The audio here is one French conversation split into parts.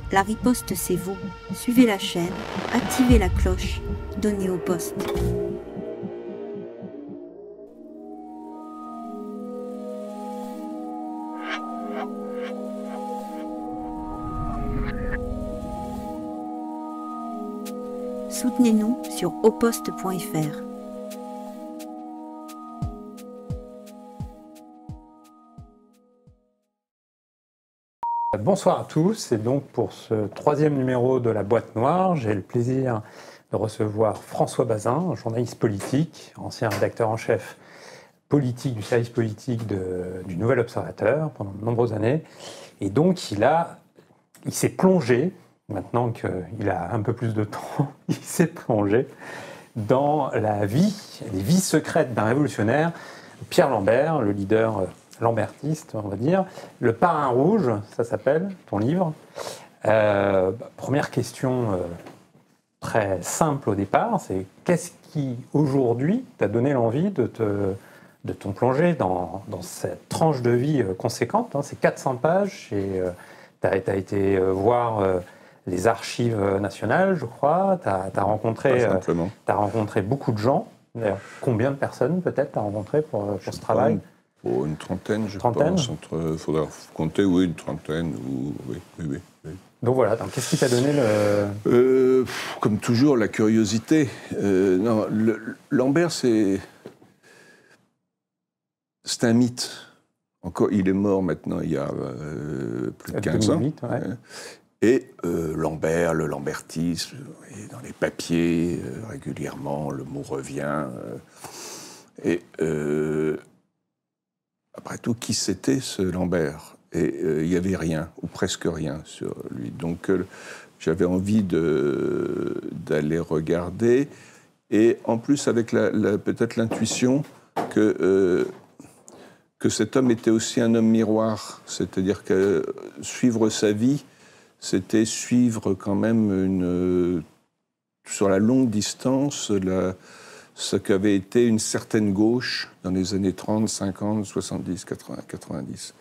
La riposte c'est vous. Suivez la chaîne, activez la cloche, donnez au poste. Soutenez-nous sur auposte.fr. Bonsoir à tous, et donc pour ce troisième numéro de la Boîte Noire, j'ai le plaisir de recevoir François Bazin, journaliste politique, ancien rédacteur en chef politique du service politique du Nouvel Observateur pendant de nombreuses années. Et donc il s'est plongé, maintenant qu'il a un peu plus de temps, il s'est plongé dans les vies secrètes d'un révolutionnaire, Pierre Lambert, le leader lambertiste, on va dire. Le Parrain rouge, ça s'appelle, ton livre. Première question très simple au départ, c'est qu'est-ce qui, aujourd'hui, t'a donné l'envie de te plonger dans cette tranche de vie conséquente, hein, c'est 400 pages, et tu as été voir les archives nationales, je crois, tu as rencontré beaucoup de gens. D'ailleurs, combien de personnes, peut-être, tu as rencontré pour ce travail ? Pour une trentaine, je pense. Il faudra compter, oui, une trentaine. Oui. Donc voilà, qu'est-ce qui t'a donné comme toujours, la curiosité. Lambert, c'est un mythe. Encore, il est mort maintenant il y a plus de 15 2008, ans. Ouais. Et Lambert, le lambertisme, dans les papiers, régulièrement, le mot revient. Après tout, qui c'était ce Lambert ? Et il n'y avait rien, ou presque rien sur lui. Donc j'avais envie d'aller regarder. Et en plus, avec peut-être l'intuition que cet homme était aussi un homme miroir. C'est-à-dire que suivre sa vie, c'était suivre quand même sur la longue distance ce qu'avait été une certaine gauche dans les années 30, 50, 70, 80, 90.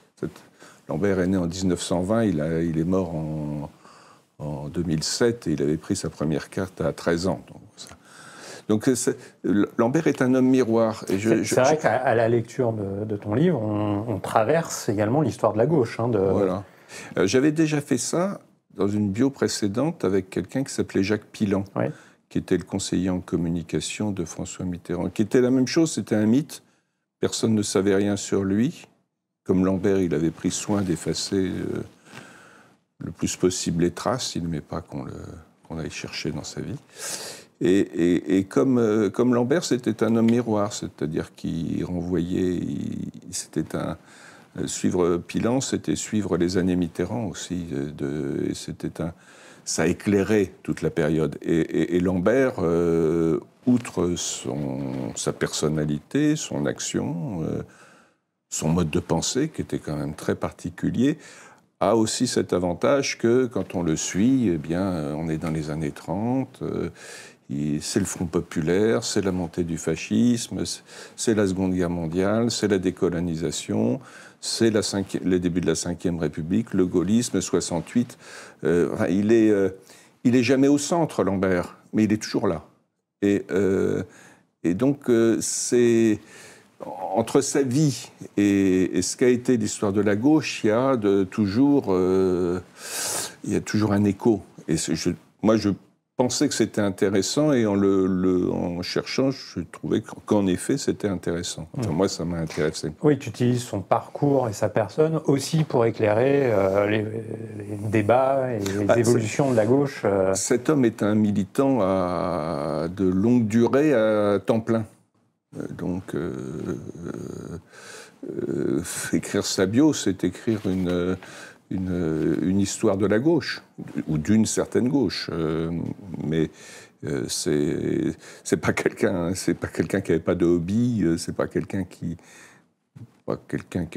Lambert est né en 1920, il est mort en 2007 et il avait pris sa première carte à 13 ans. Donc Lambert est un homme miroir. C'est vrai qu'à la lecture de ton livre, on traverse également l'histoire de la gauche. Voilà. J'avais déjà fait ça dans une bio précédente avec quelqu'un qui s'appelait Jacques Pilan. Ouais. Qui était le conseiller en communication de François Mitterrand, qui était la même chose, c'était un mythe. Personne ne savait rien sur lui. Comme Lambert, il avait pris soin d'effacer le plus possible les traces. Il n'aimait pas qu'on aille chercher dans sa vie. Et comme Lambert, c'était un homme miroir, c'est-à-dire qu'il renvoyait... Suivre Pilan, c'était suivre les années Mitterrand aussi. Ça éclairait toute la période. Et Lambert, outre sa personnalité, son action, son mode de pensée, qui était quand même très particulier, a aussi cet avantage que, quand on le suit, eh bien, on est dans les années 30, c'est le Front populaire, c'est la montée du fascisme, c'est la Seconde Guerre mondiale, c'est la décolonisation, c'est le début de la Ve République, le gaullisme, 68. Il est jamais au centre, Lambert, mais il est toujours là. Et donc, c'est entre sa vie et ce qu'a été l'histoire de la gauche, il y a toujours un écho. Et moi, je pensais que c'était intéressant, et en cherchant, je trouvais qu'en effet, c'était intéressant. Enfin, moi, ça m'a intéressé. Oui, tu utilises son parcours et sa personne aussi pour éclairer les débats et les évolutions de la gauche. Cet homme est un militant de longue durée à temps plein. Donc, écrire sa bio, c'est écrire une histoire de la gauche, ou d'une certaine gauche, mais c'est pas quelqu'un qui avait pas de hobby, c'est pas quelqu'un qui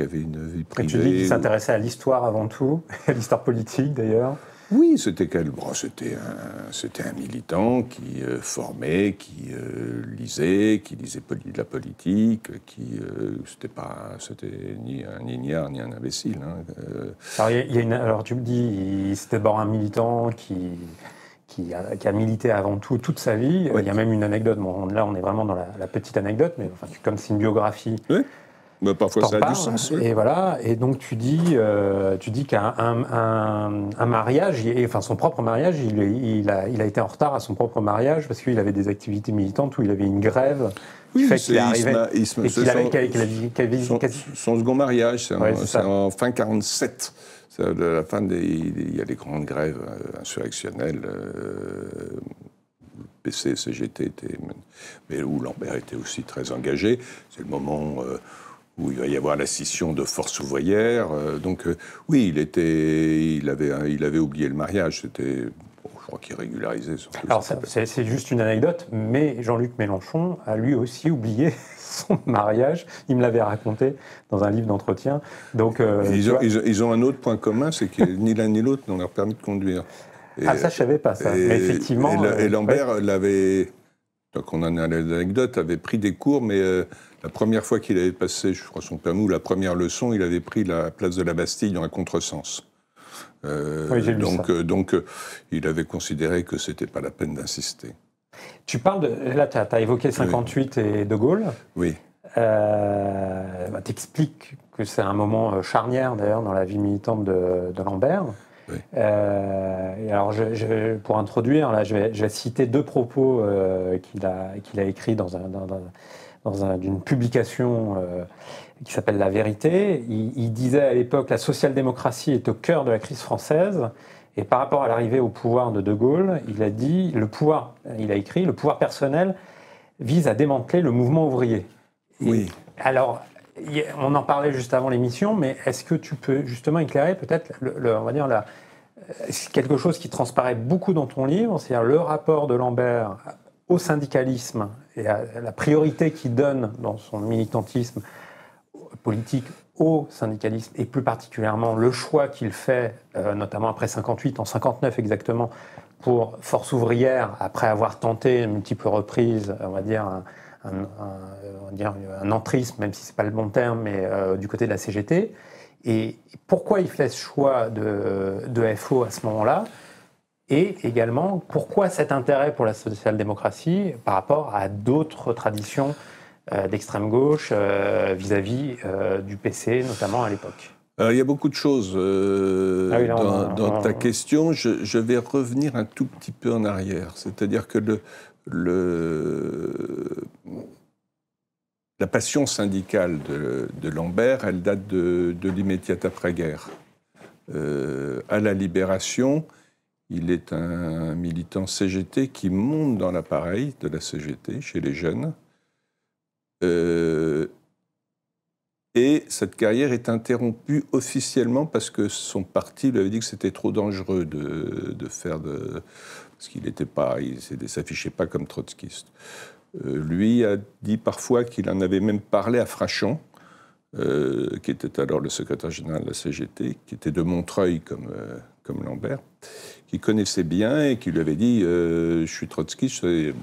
avait une vie privée. Et tu dis qu'il s'intéressait à l'histoire avant tout, à l'histoire politique d'ailleurs. Oui, c'était un militant qui formait, qui lisait de la politique, c'était ni un ignare ni un imbécile. Hein. Alors tu me dis, c'était d'abord un militant qui a milité avant tout toute sa vie. Oui. Il y a même une anecdote. Bon, là, on est vraiment dans la petite anecdote, mais enfin, comme c'est une biographie. Oui. Bah, parfois ça a parles, du sens. Oui. Et voilà. Et donc tu dis qu'un mariage, enfin son propre mariage, il a été en retard à son propre mariage parce qu'il avait des activités militantes où il avait une grève. Oui, fait qu'il arrivait et qu'il avait son second mariage, c'est ouais, en fin 47. À la fin il y a les grandes grèves insurrectionnelles. PC, CGT mais où Lambert était aussi très engagé. C'est le moment où il va y avoir la scission de Force ouvrière. Donc oui, il avait oublié le mariage. C'était, je crois qu'il régularisait surtout. Alors c'est juste une anecdote, mais Jean-Luc Mélenchon a lui aussi oublié son mariage. Il me l'avait raconté dans un livre d'entretien. Donc ils ont un autre point commun, c'est que ni l'un ni l'autre n'ont leur permis de conduire. Ça je savais pas ça. Mais effectivement. Et Lambert l'avait. Donc on en a l'anecdote, avait pris des cours, mais la première fois qu'il avait passé, je crois, son permis, ou la première leçon, il avait pris la place de la Bastille dans un contresens. Oui, j'ai lu ça. Donc il avait considéré que c'était pas la peine d'insister. Tu parles de... Là, tu as évoqué 58 oui. Et De Gaulle. Oui. T'expliques que c'est un moment charnière, d'ailleurs, dans la vie militante de Lambert. Oui. Et alors, pour introduire, là, je vais citer deux propos qu'il a écrits dans une publication qui s'appelle La Vérité. Il disait à l'époque, la social-démocratie est au cœur de la crise française. Et par rapport à l'arrivée au pouvoir de Gaulle, il a écrit, le pouvoir personnel vise à démanteler le mouvement ouvrier. Oui. Alors, on en parlait juste avant l'émission, mais est-ce que tu peux justement éclairer peut-être, on va dire, quelque chose qui transparaît beaucoup dans ton livre, c'est-à-dire le rapport de Lambert au syndicalisme et à la priorité qu'il donne dans son militantisme politique au syndicalisme, et plus particulièrement le choix qu'il fait, notamment après 58, en 59 exactement, pour Force ouvrière, après avoir tenté de multiples reprises, on va dire, un entrisme, même si ce n'est pas le bon terme, mais du côté de la CGT. Et pourquoi il fait ce choix de FO à ce moment-là? Et également, pourquoi cet intérêt pour la social-démocratie par rapport à d'autres traditions d'extrême gauche vis-à-vis du PC, notamment à l'époque? Il y a beaucoup de choses dans ta question. Je vais revenir un tout petit peu en arrière. C'est-à-dire que la passion syndicale de Lambert, elle date de l'immédiate après-guerre. À la Libération, il est un militant CGT qui monte dans l'appareil de la CGT, chez les jeunes. Et cette carrière est interrompue officiellement parce que son parti lui avait dit que c'était trop dangereux de faire parce qu'il ne s'affichait pas comme trotskiste. Lui a dit parfois qu'il en avait même parlé à Frachon, qui était alors le secrétaire général de la CGT, qui était de Montreuil comme Lambert, qui connaissait bien et qui lui avait dit je suis trotskiste, je ne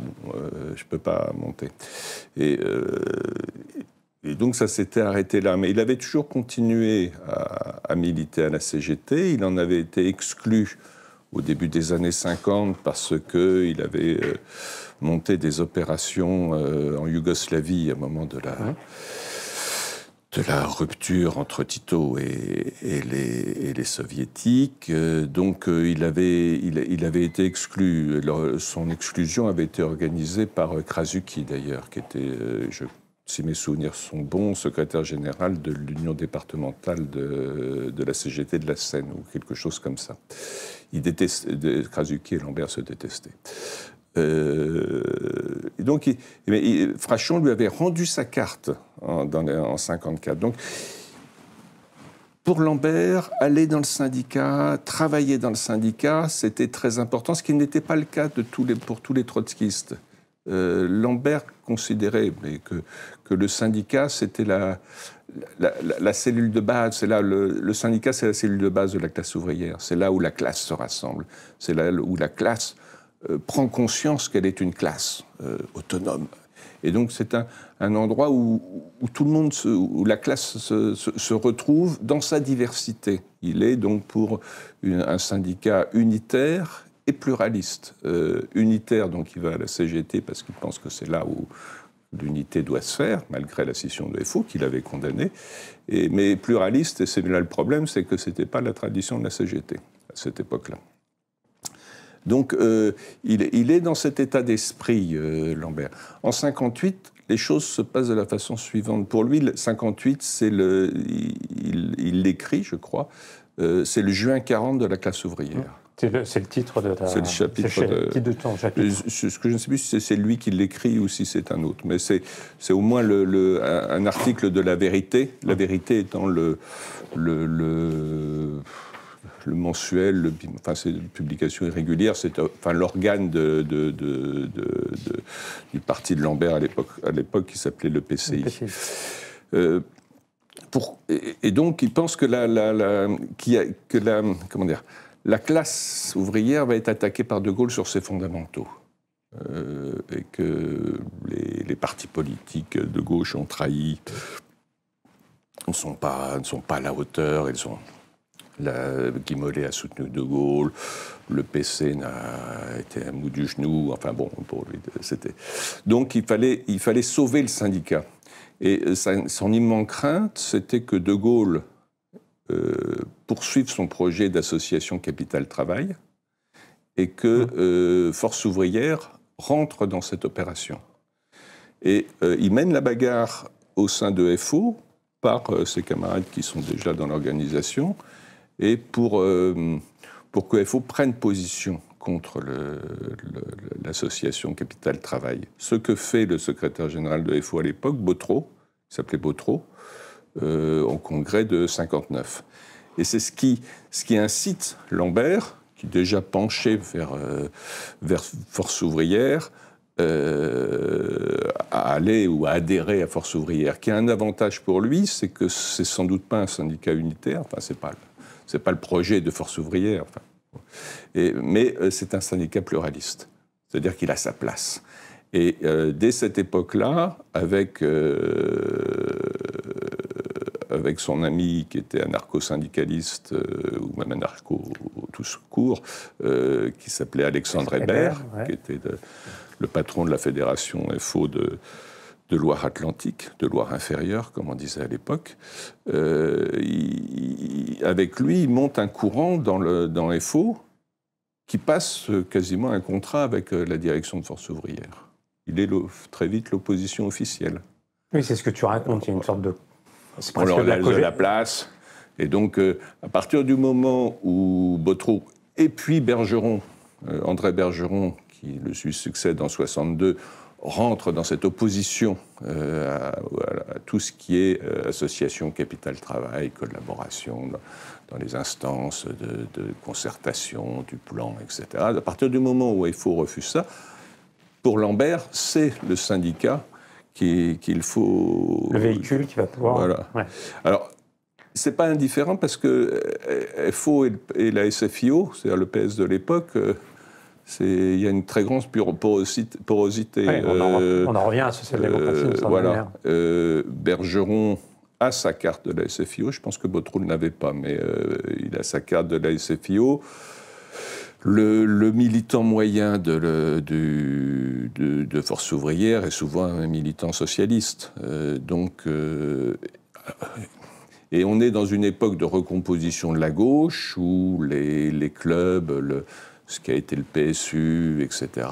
peux pas monter. Et donc ça s'était arrêté là. Mais il avait toujours continué à militer à la CGT. Il en avait été exclu au début des années 50 parce qu'il avait monté des opérations en Yougoslavie à un moment de la rupture entre Tito et les soviétiques. Donc il avait été exclu. Son exclusion avait été organisée par Krasuki d'ailleurs, qui était, si mes souvenirs sont bons, secrétaire général de l'Union départementale de la CGT de la Seine, ou quelque chose comme ça. Krasuki et Lambert se détestaient. Et donc, Frachon lui avait rendu sa carte en 1954. Donc, pour Lambert, aller dans le syndicat, travailler dans le syndicat, c'était très important, ce qui n'était pas le cas pour tous les trotskistes. Lambert considéré que le syndicat, c'était la cellule de base. C'est là, le syndicat, c'est la cellule de base de la classe ouvrière. C'est là où la classe se rassemble. C'est là où la classe prend conscience qu'elle est une classe autonome. Et donc c'est un endroit où tout le monde, où la classe se retrouve dans sa diversité. Il est donc pour un syndicat unitaire et pluraliste. Unitaire, donc il va à la CGT parce qu'il pense que c'est là où l'unité doit se faire, malgré la scission de FO qu'il avait condamnée. Mais pluraliste, et c'est là le problème, c'est que ce n'était pas la tradition de la CGT à cette époque-là. Donc, il est dans cet état d'esprit, Lambert. En 58, les choses se passent de la façon suivante. Pour lui, 58, il l'écrit, je crois, c'est le juin 40 de la classe ouvrière. C'est le titre de ta... C'est le chapitre titre de ton chapitre. Ce que je ne sais plus si c'est lui qui l'écrit ou si c'est un autre, mais c'est au moins un article de La Vérité. La Vérité étant le mensuel, enfin c'est une publication irrégulière, c'est l'organe du parti de Lambert à l'époque qui s'appelait le PCI. Et donc il pense que la classe ouvrière va être attaquée par De Gaulle sur ses fondamentaux. Et que les partis politiques de gauche ont trahi, ne sont pas à la hauteur, ils ont... Guy Mollet a soutenu De Gaulle, le PC a été un mou du genou, enfin bon, pour lui, c'était... Donc il fallait sauver le syndicat. Et son immense crainte, c'était que De Gaulle poursuive son projet d'association Capital-Travail et que Force ouvrière rentre dans cette opération. Et il mène la bagarre au sein de FO par ses camarades qui sont déjà dans l'organisation, et pour que FO prenne position contre l'association Capital-Travail. Ce que fait le secrétaire général de FO à l'époque, Bottereau, il s'appelait Bottereau, au congrès de 59. Et c'est ce qui incite Lambert, qui déjà penchait vers Force ouvrière, à aller ou à adhérer à Force ouvrière, qui a un avantage pour lui, c'est que c'est sans doute pas un syndicat unitaire, enfin c'est pas le projet de Force ouvrière, mais c'est un syndicat pluraliste, c'est-à-dire qu'il a sa place. Et dès cette époque-là, avec son ami qui était anarcho-syndicaliste, ou même anarcho tout court, qui s'appelait Alexandre Hébert, qui était le patron de la fédération FO de Loire-Atlantique, de Loire-Inférieure, comme on disait à l'époque. Avec lui, il monte un courant dans FO qui passe quasiment un contrat avec la direction de Force ouvrière. Il est très vite l'opposition officielle. Oui, c'est ce que tu racontes, il y a une sorte de... On leur laisse de la place. Et donc, à partir du moment où Bottereau et puis Bergeron, André Bergeron, qui le succède en 62, rentre dans cette opposition à tout ce qui est association, capital-travail, collaboration dans les instances de concertation, du plan, etc. À partir du moment où FO refuse ça, pour Lambert, c'est le syndicat qu'il faut... Le véhicule qui va pouvoir... Voilà. Ouais. Alors, c'est pas indifférent parce que FO et la SFIO, c'est-à-dire le PS de l'époque... il y a une très grande porosité. Ouais, on en revient à la social-démocratie. Voilà. Bergeron a sa carte de la SFIO. Je pense que Bottereau ne l'avait pas, mais il a sa carte de la SFIO. Le militant moyen de Force ouvrière est souvent un militant socialiste. Et on est dans une époque de recomposition de la gauche où les clubs... ce qui a été le PSU, etc.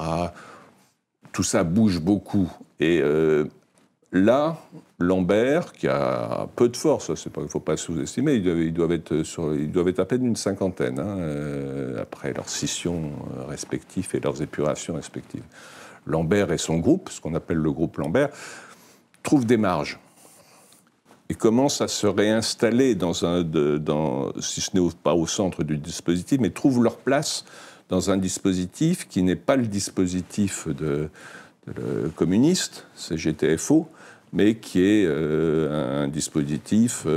Tout ça bouge beaucoup. Et là, Lambert, qui a peu de force, il ne faut pas sous-estimer, ils doivent être à peine une cinquantaine, après leurs scissions respectives et leurs épurations respectives. Lambert et son groupe, ce qu'on appelle le groupe Lambert, trouvent des marges. Et commencent à se réinstaller si ce n'est pas au centre du dispositif, mais trouvent leur place dans un dispositif qui n'est pas le dispositif de communiste, CGTFO, mais qui est un dispositif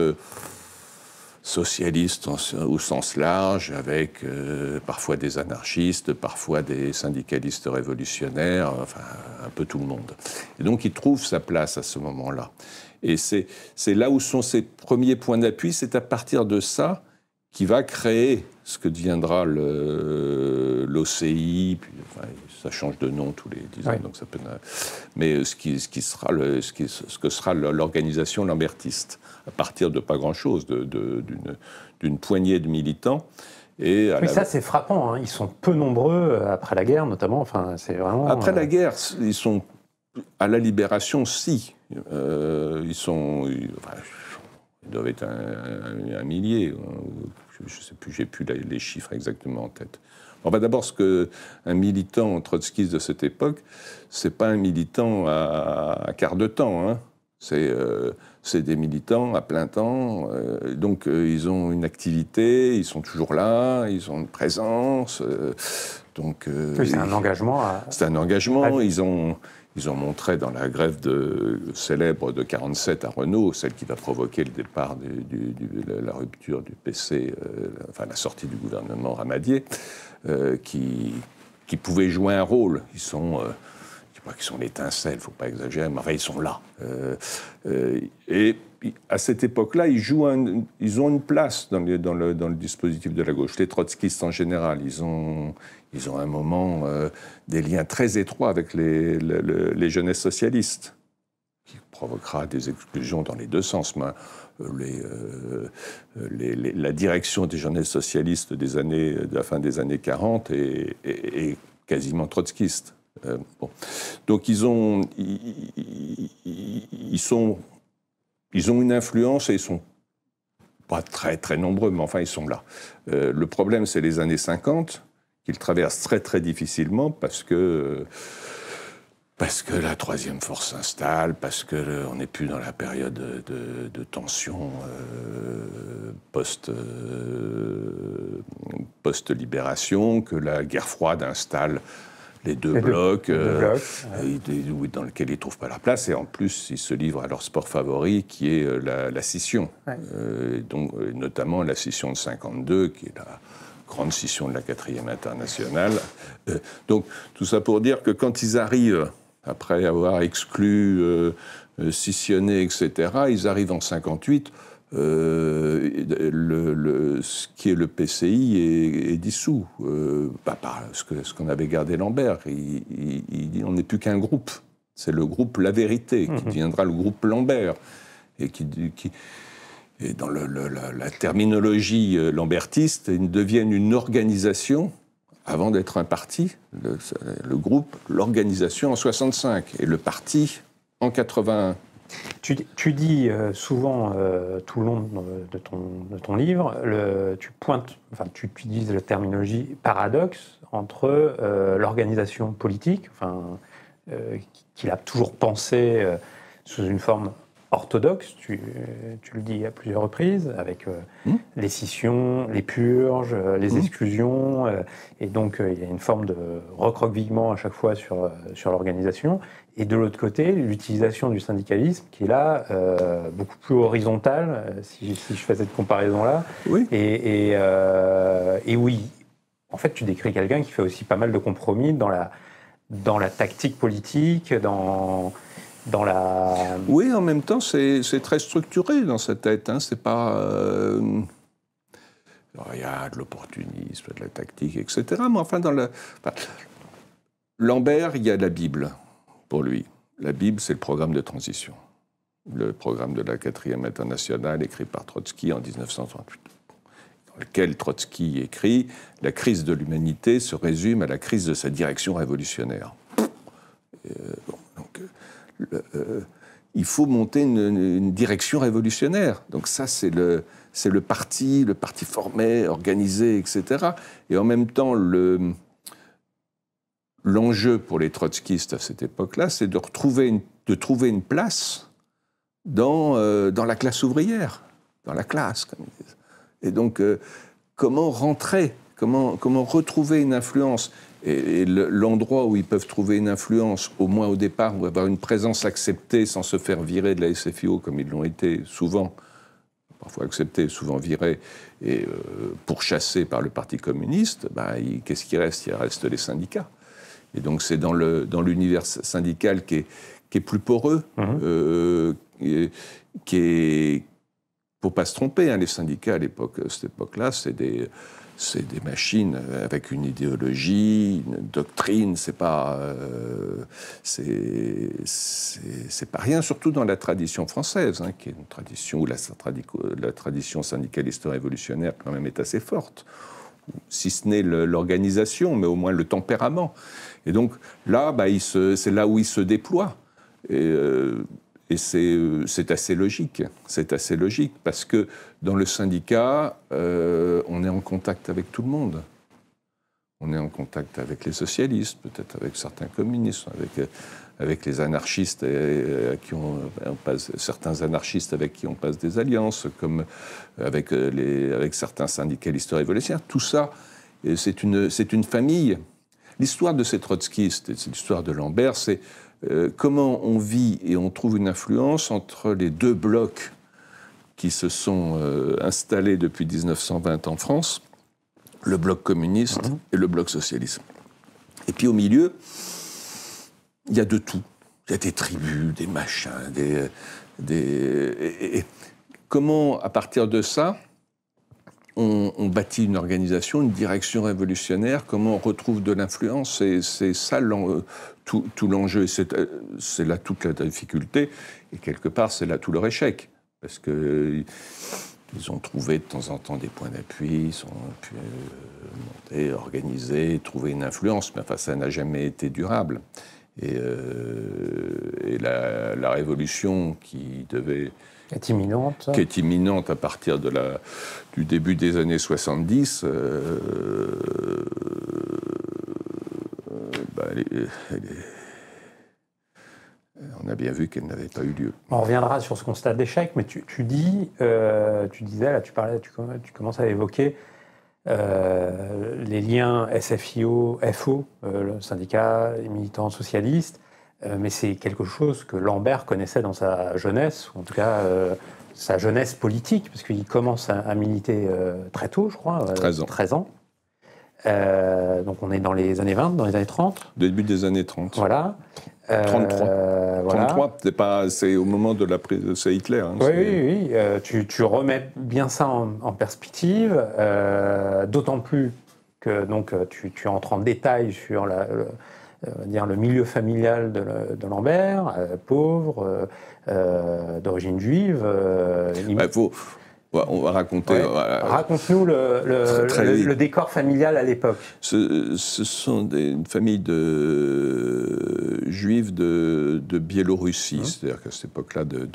socialiste au sens large, avec parfois des anarchistes, parfois des syndicalistes révolutionnaires, enfin un peu tout le monde. Et donc il trouve sa place à ce moment-là. Et c'est là où sont ses premiers points d'appui, c'est à partir de ça qui va créer ce que deviendra l'OCI, puis enfin, ça change de nom tous les 10 ans, donc ça peut... Mais ce que sera l'organisation lambertiste, à partir de pas grand-chose, d'une poignée de militants. Et ça c'est frappant, hein. Ils sont peu nombreux après la guerre notamment, enfin, c'est vraiment... Après la guerre, ils sont... À la Libération, si. Ils doivent être un millier. Je ne sais plus, j'ai plus les chiffres exactement en tête. Bon, d'abord, un militant trotskiste de cette époque, c'est pas un militant à quart de temps. Hein. C'est des militants à plein temps. Donc, ils ont une activité, ils sont toujours là, ils ont une présence. Donc, oui, c'est un engagement. C'est un engagement. Ils ont montré dans la grève célèbre de 1947 à Renault, celle qui va provoquer le départ la rupture du PC, enfin la sortie du gouvernement Ramadier, qui pouvaient jouer un rôle. Ils sont, je ne dis pas qu'ils sont l'étincelle, il ne faut pas exagérer, mais enfin, ils sont là. Et à cette époque-là, ils ont une place dans le dispositif de la gauche. Les trotskistes en général, ils ont un moment des liens très étroits avec les jeunesses socialistes, qui provoquera des exclusions dans les deux sens. Mais, la direction des jeunesses socialistes de la fin des années 40 est quasiment trotskiste. Bon. Donc ils ont une influence et ils sont pas très très nombreux, mais enfin ils sont là. Le problème, c'est les années 50 qu'ils traversent très très difficilement parce que la troisième force s'installe, parce qu'on n'est plus dans la période de tension post-libération, que la guerre froide installe les deux blocs, dans lesquels ils ne trouvent pas leur place, et en plus ils se livrent à leur sport favori qui est la scission, donc, notamment la scission de 52, qui est la grande scission de la 4e internationale. Donc tout ça pour dire que quand ils arrivent, après avoir exclu, scissionné, etc., ils arrivent en 58, ce qui est le PCI est dissous. Ce qu'on avait gardé Lambert, il dit on n'est plus qu'un groupe. C'est le groupe La Vérité, qui deviendra le groupe Lambert, et et dans la terminologie lambertiste, ils deviennent une organisation avant d'être un parti. Le groupe, l'organisation en 65, et le parti en 81. Tu dis souvent, tout le long de ton livre, tu utilises la terminologie paradoxe entre l'organisation politique, qu'il a toujours pensé sous une forme orthodoxe, tu le dis à plusieurs reprises, avec les scissions, les purges, les exclusions, et donc il y a une forme de recroquevillement à chaque fois sur l'organisation. Et de l'autre côté, l'utilisation du syndicalisme, qui est là beaucoup plus horizontale, si je fais cette comparaison-là. Oui. Et oui, en fait, tu décris quelqu'un qui fait aussi pas mal de compromis dans la tactique politique, dans la... Oui, en même temps, c'est très structuré dans sa tête. Hein. C'est pas... il y a de l'opportunisme, de la tactique, etc. Mais enfin, Lambert, il y a la Bible. Pour lui, la Bible, c'est le programme de transition. Le programme de la 4e internationale, écrit par Trotsky en 1938. Dans lequel Trotsky écrit « La crise de l'humanité se résume à la crise de sa direction révolutionnaire ». Il faut monter une direction révolutionnaire. Donc ça, c'est le parti formé, organisé, etc. Et en même temps, l'enjeu pour les trotskistes à cette époque-là, c'est de trouver une place dans la classe ouvrière, dans la classe, comme ils disent. Et donc, comment rentrer, comment retrouver une influence. Et l'endroit où ils peuvent trouver une influence, au moins au départ, ou avoir une présence acceptée sans se faire virer de la SFIO, comme ils l'ont été souvent, parfois acceptés, souvent virés, et pourchassés par le Parti communiste, qu'est-ce qui reste? Il reste les syndicats. Et donc c'est dans l'univers syndical qui est plus poreux, qui est... Faut pas se tromper, les syndicats à cette époque-là, c'est des machines avec une idéologie, une doctrine. C'est pas rien, surtout dans la tradition française, qui est une tradition où la tradition syndicaliste révolutionnaire quand même est assez forte, si ce n'est l'organisation, mais au moins le tempérament. Et donc là, c'est là où il se déploie. Et c'est assez logique. C'est assez logique parce que dans le syndicat, on est en contact avec tout le monde. On est en contact avec les socialistes, peut-être avec certains communistes, avec les anarchistes certains anarchistes avec qui on passe des alliances, comme avec certains syndicalistes révolutionnaires. Tout ça, c'est une famille. L'histoire de ces trotskistes, c'est l'histoire de Lambert, c'est comment on vit et on trouve une influence entre les deux blocs qui se sont installés depuis 1920 en France, le bloc communiste et le bloc socialiste. Et puis au milieu, il y a de tout. Il y a des tribus, des machins, et comment, à partir de ça, on bâtit une organisation, une direction révolutionnaire, comment on retrouve de l'influence, c'est ça tout l'enjeu, c'est là toute la difficulté, et quelque part c'est là tout leur échec, parce qu'ils ont trouvé de temps en temps des points d'appui, ils ont pu monter, organiser, trouver une influence, mais enfin ça n'a jamais été durable. Et la révolution qui est imminente à partir du début des années 70, on a bien vu qu'elle n'avait pas eu lieu. On reviendra sur ce constat d'échec, mais tu disais, là, tu commences à évoquer les liens SFIO, FO, le syndicat, les militants socialistes, mais c'est quelque chose que Lambert connaissait dans sa jeunesse, ou en tout cas sa jeunesse politique, parce qu'il commence à militer très tôt, je crois, 13 ans. Donc on est dans les années 20, dans les années 30. Début des années 30. Voilà. 33. Voilà. 33, c'est au moment de c'est Hitler. Oui. Tu remets bien ça en perspective, d'autant plus que donc, tu entres en détail sur le milieu familial de Lambert, pauvre, d'origine juive. On va raconter. Raconte-nous le décor familial à l'époque. Ce sont une famille de juifs de Biélorussie, c'est-à-dire qu'à cette époque-là de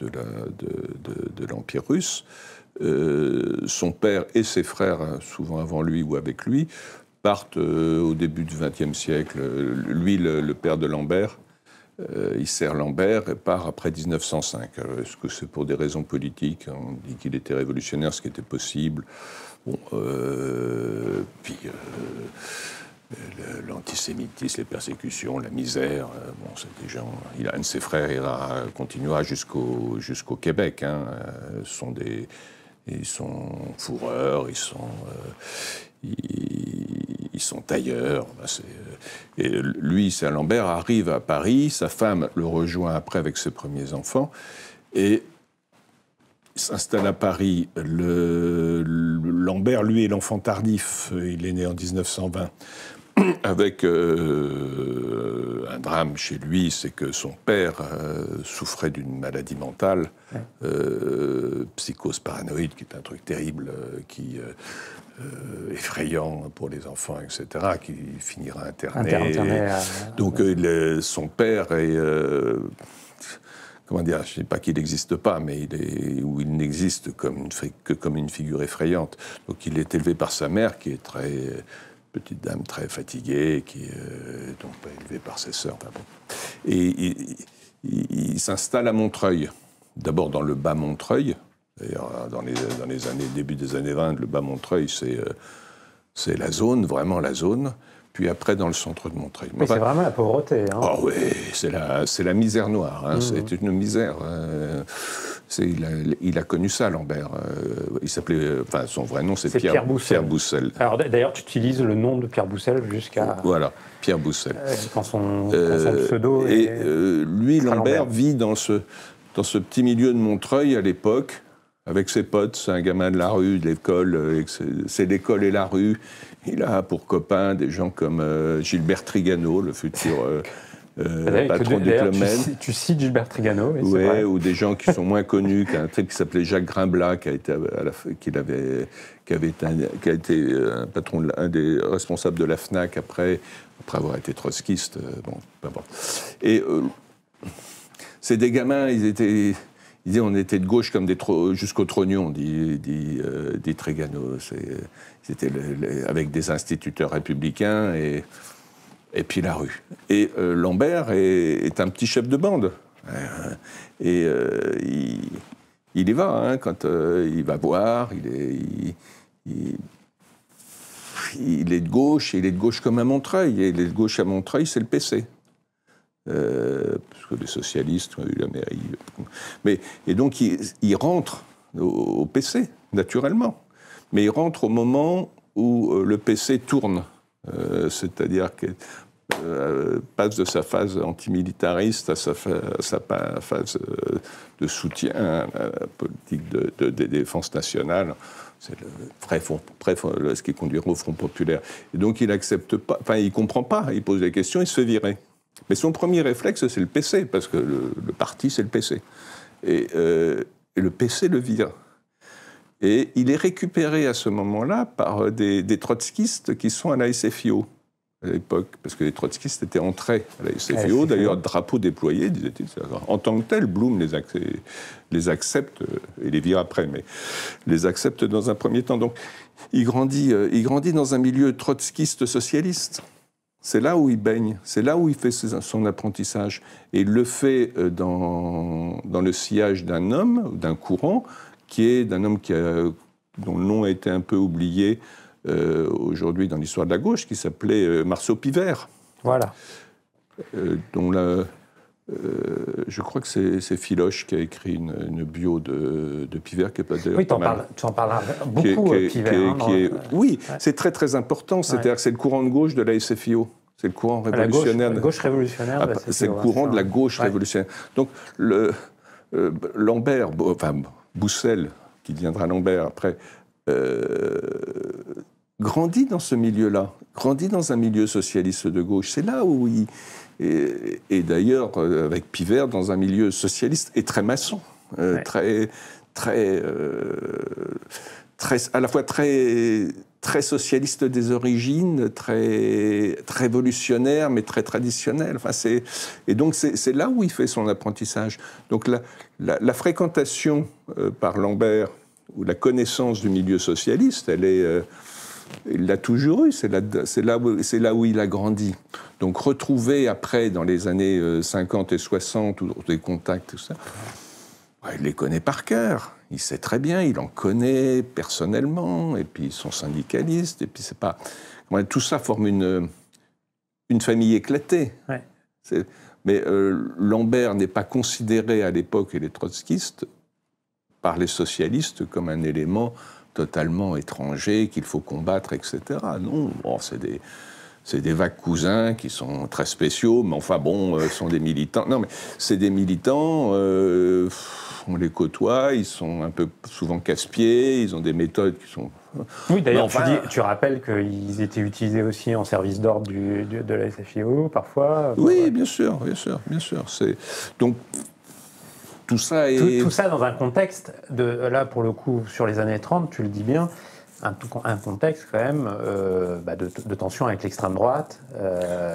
l'Empire russe, son père et ses frères, souvent avant lui ou avec lui, partent au début du XXe siècle. Lui, le père de Lambert, il sert Lambert et part après 1905. Est-ce que c'est pour des raisons politiques? On dit qu'il était révolutionnaire, ce qui était possible. Bon, puis l'antisémitisme, les persécutions, la misère. C'est des gens. Un de ses frères continuera jusqu'au Québec. Ils sont fourreurs, ils sont tailleurs. Et lui, Saint-Lambert, arrive à Paris. Sa femme le rejoint après avec ses premiers enfants. Et il s'installe à Paris. Lambert, lui, est l'enfant tardif. Il est né en 1920. Avec un drame chez lui, c'est que son père souffrait d'une maladie mentale, psychose paranoïde, qui est un truc terrible, effrayant pour les enfants, etc., qui finira interné. Donc son père est... comment dire, je ne dis pas qu'il n'existe pas, mais il n'existe que comme une figure effrayante. Donc il est élevé par sa mère, qui est petite dame très fatiguée, qui est donc pas élevée par ses sœurs. Enfin bon. Et il s'installe à Montreuil. D'abord dans le bas Montreuil. D'ailleurs, dans les années, début des années 20, le bas Montreuil, c'est la zone, vraiment la zone. puis après dans le centre de Montreuil. Mais c'est vraiment la pauvreté. Hein. Oh oui, c'est la misère noire, hein, c'est une misère. Il a connu ça, Lambert. Il s'appelait, enfin, son vrai nom, c'est Pierre Boussel. Alors d'ailleurs, tu utilises le nom de Pierre Boussel jusqu'à... Voilà, Pierre Boussel. Quand son pseudo et lui, Lambert, vit dans ce petit milieu de Montreuil à l'époque, avec ses potes. C'est un gamin de la rue, de l'école. C'est l'école et la rue. Il a pour copains des gens comme Gilbert Trigano, le futur patron du Club Med. Tu cites Gilbert Trigano, oui, ou des gens qui sont moins connus, qu'un type qui s'appelait Jacques Grimblat, qui a été un patron, un des responsables de la FNAC après avoir été trotskiste. Et c'est des gamins, ils disaient on était de gauche comme jusqu'au trognon, dit Trigano. Ils étaient avec des instituteurs républicains et puis la rue. Et Lambert est un petit chef de bande. Et il y va, hein, quand il va boire, il est de gauche, et il est de gauche comme à Montreuil. Et il est de gauche à Montreuil, c'est le PC. Parce que les socialistes ont eu la mairie. Et donc, il rentre au PC, naturellement. Mais il rentre au moment où le PC tourne. C'est-à-dire qu'il passe de sa phase antimilitariste à sa phase de soutien à la politique de défense nationale. C'est ce qui conduira au Front populaire. Et donc il n'accepte pas, enfin il ne comprend pas, il pose des questions, il se fait virer. Mais son premier réflexe, c'est le PC, parce que le parti, c'est le PC. Et le PC le vire. Et il est récupéré à ce moment-là par des trotskistes qui sont à la SFIO à l'époque, parce que les trotskistes étaient entrés à la SFIO, d'ailleurs, drapeau déployé, disait-il. En tant que tel, Blum les accepte, et les vire après, mais les accepte dans un premier temps. Donc, il grandit dans un milieu trotskiste socialiste. C'est là où il baigne, c'est là où il fait son apprentissage. Et il le fait dans le sillage d'un homme, d'un courant, d'un homme dont le nom a été un peu oublié aujourd'hui dans l'histoire de la gauche, qui s'appelait Marceau Pivert. Voilà. Je crois que c'est Philoche qui a écrit une bio de Pivert, qui est pas d'ailleurs. Oui, tu en parles beaucoup, Pivert. Oui, c'est très très important. C'est-à-dire que c'est le courant de gauche de la SFIO. C'est le courant révolutionnaire. La gauche révolutionnaire. C'est le courant de la gauche révolutionnaire. Donc, Lambert, enfin Boussel, qui deviendra Lambert après, grandit dans ce milieu-là, grandit dans un milieu socialiste de gauche. C'est là où il... Et d'ailleurs, avec Pivert, dans un milieu socialiste et très maçon, à la fois très socialiste des origines, très révolutionnaire, mais très traditionnel. Enfin, et donc, c'est là où il fait son apprentissage. Donc, la fréquentation par Lambert, ou la connaissance du milieu socialiste, il l'a toujours eu, c'est là où il a grandi. Donc, retrouver après, dans les années 50 et 60, ou des contacts, tout ça, il les connaît par cœur. Il sait très bien, il en connaît personnellement, et puis ils sont syndicalistes, et puis c'est pas... Tout ça forme une famille éclatée. Ouais. Mais Lambert n'est pas considéré à l'époque, et les trotskistes, par les socialistes comme un élément totalement étranger, qu'il faut combattre, etc. Non, c'est des vagues cousins qui sont très spéciaux, mais enfin bon, sont des militants. Non, mais c'est des militants, on les côtoie, ils sont un peu souvent casse-pieds, ils ont des méthodes qui sont... Oui, d'ailleurs, tu rappelles qu'ils étaient utilisés aussi en service d'ordre de la SFIO, parfois. Oui, bien sûr. Donc, tout ça dans un contexte, là, pour le coup, sur les années 30, tu le dis bien, un contexte quand même de tension avec l'extrême droite.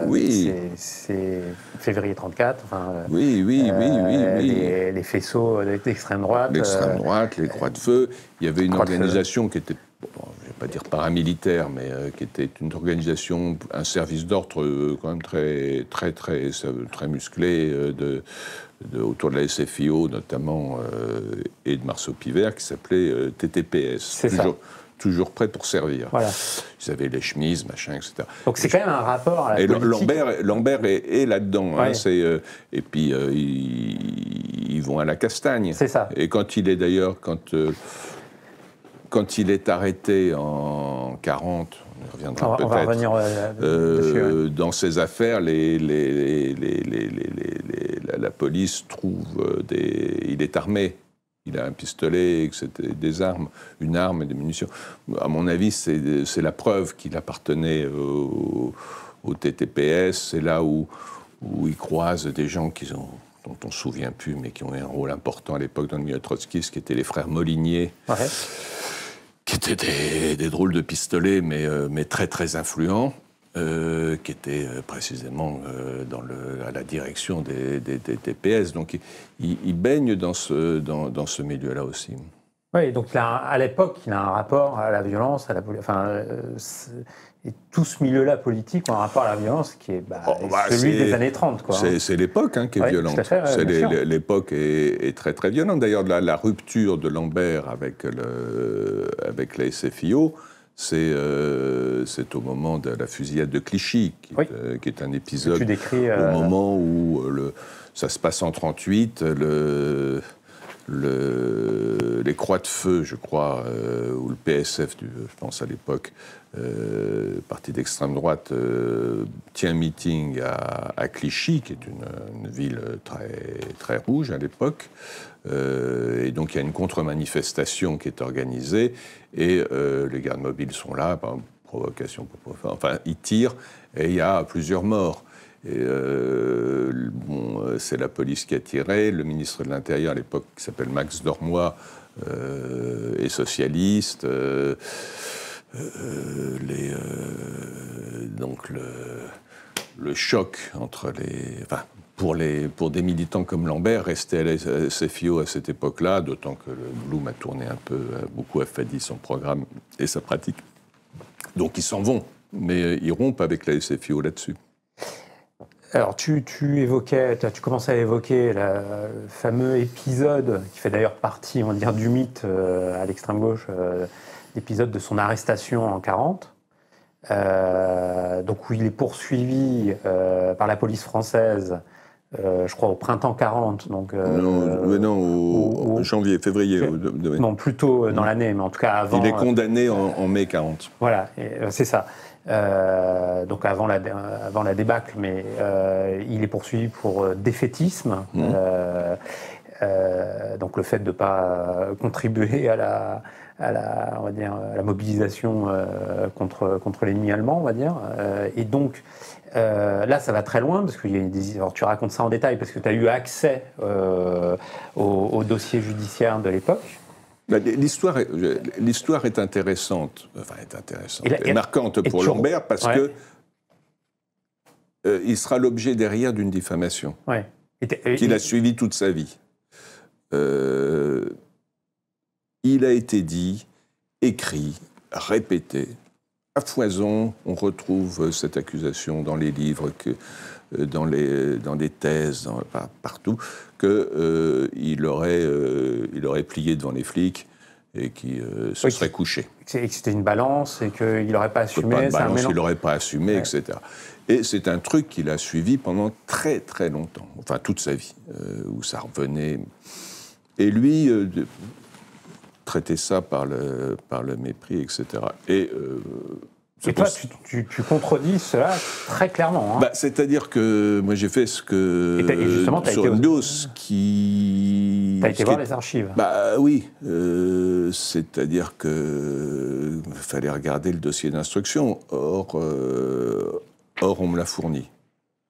Oui. C'est février 34. Oui. Les faisceaux d'extrême droite. L'extrême droite, les Croix de Feu. Il y avait une organisation qui était, je ne vais pas dire paramilitaire, mais qui était une organisation, un service d'ordre quand même très musclé autour de la SFIO notamment, et de Marceau Pivert, qui s'appelait TTPS. toujours prêts pour servir. Voilà. Ils avaient les chemises, machin, etc. Donc c'est quand même un rapport à la et politique. Lambert est là-dedans. Ouais. Hein, et puis ils vont à la castagne. C'est ça. Et quand il est d'ailleurs, quand il est arrêté en 40, on y reviendra peut-être. On va revenir dessus. Dans ses affaires, la police trouve il est armé. Il a un pistolet, des armes, une arme et des munitions. À mon avis, c'est la preuve qu'il appartenait au TTPS. C'est là où il croise des gens dont on ne se souvient plus, mais qui ont eu un rôle important à l'époque dans le milieu trotskiste, qui étaient les frères Molinier, qui étaient des drôles de pistolets, mais très très influents. Qui était précisément à la direction des TPS. Donc il baigne dans ce milieu-là aussi. Oui, donc à l'époque, il a un rapport à la violence, et tout ce milieu-là politique a un rapport à la violence qui est celui des années 30. C'est l'époque qui est violente. L'époque est très très violente. D'ailleurs, la rupture de Lambert avec la SFIO, c'est au moment de la fusillade de Clichy, qui est un épisode au moment où ça se passe en 1938, les croix de feu, je crois, où le PSF, je pense à l'époque, parti d'extrême droite, tient un meeting à Clichy, qui est une ville très, très rouge à l'époque. Et donc il y a une contre-manifestation qui est organisée, et les gardes mobiles sont là, par provocation, enfin ils tirent, et il y a plusieurs morts. Et c'est la police qui a tiré. Le ministre de l'Intérieur à l'époque, qui s'appelle Max Dormoy, est socialiste. Donc le choc entre pour des militants comme Lambert, rester à la SFIO à cette époque-là, d'autant que le Blum a tourné beaucoup affadi son programme et sa pratique. Donc ils s'en vont, mais ils rompent avec la SFIO là-dessus. Alors tu commençais à évoquer le fameux épisode, qui fait d'ailleurs partie, on va dire, du mythe à l'extrême gauche, l'épisode de son arrestation en 1940. Donc où il est poursuivi par la police française, je crois au printemps 1940. Donc, au janvier, février. Non, plutôt dans l'année, mais en tout cas avant. Il est condamné en mai 1940. Voilà, c'est ça. Donc avant la débâcle, mais il est poursuivi pour défaitisme. Donc le fait de ne pas contribuer à la mobilisation contre l'ennemi allemand, on va dire. Et donc, là, ça va très loin, parce qu'il y a alors, tu racontes ça en détail, parce que tu as eu accès au dossier judiciaire de l'époque. L'histoire est intéressante, et marquante pour Lambert, parce que il sera l'objet derrière d'une diffamation qu'il a suivie toute sa vie. Il a été dit, écrit, répété, à foison. On retrouve cette accusation dans les livres, dans des thèses, partout, qu'il aurait plié devant les flics et qu'il se serait couché. Et que c'était une balance et qu'il n'aurait pas assumé. Il n'aurait pas assumé, etc. Et c'est un truc qu'il a suivi pendant très très longtemps, enfin toute sa vie, où ça revenait. Et lui traitait ça par le mépris, etc. Et toi, tu contredis cela très clairement. C'est-à-dire que moi j'ai fait ce que sur une dose qui... T'as été voir les archives. Oui, c'est-à-dire que fallait regarder le dossier d'instruction. Or on me l'a fourni.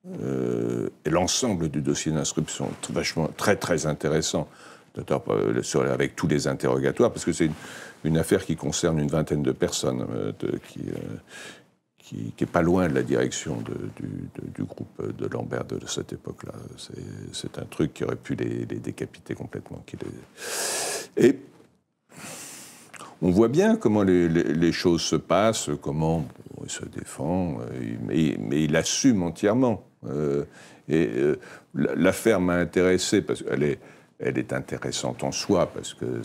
Et l'ensemble du dossier d'instruction, vachement très très intéressant, avec tous les interrogatoires, parce que c'est une affaire qui concerne une vingtaine de personnes, qui n'est pas loin de la direction du groupe de Lambert de cette époque-là. C'est un truc qui aurait pu les décapiter complètement. Et on voit bien comment les choses se passent, comment il se défend, mais il assume entièrement. L'affaire m'a intéressé, parce qu'elle est intéressante en soi, parce que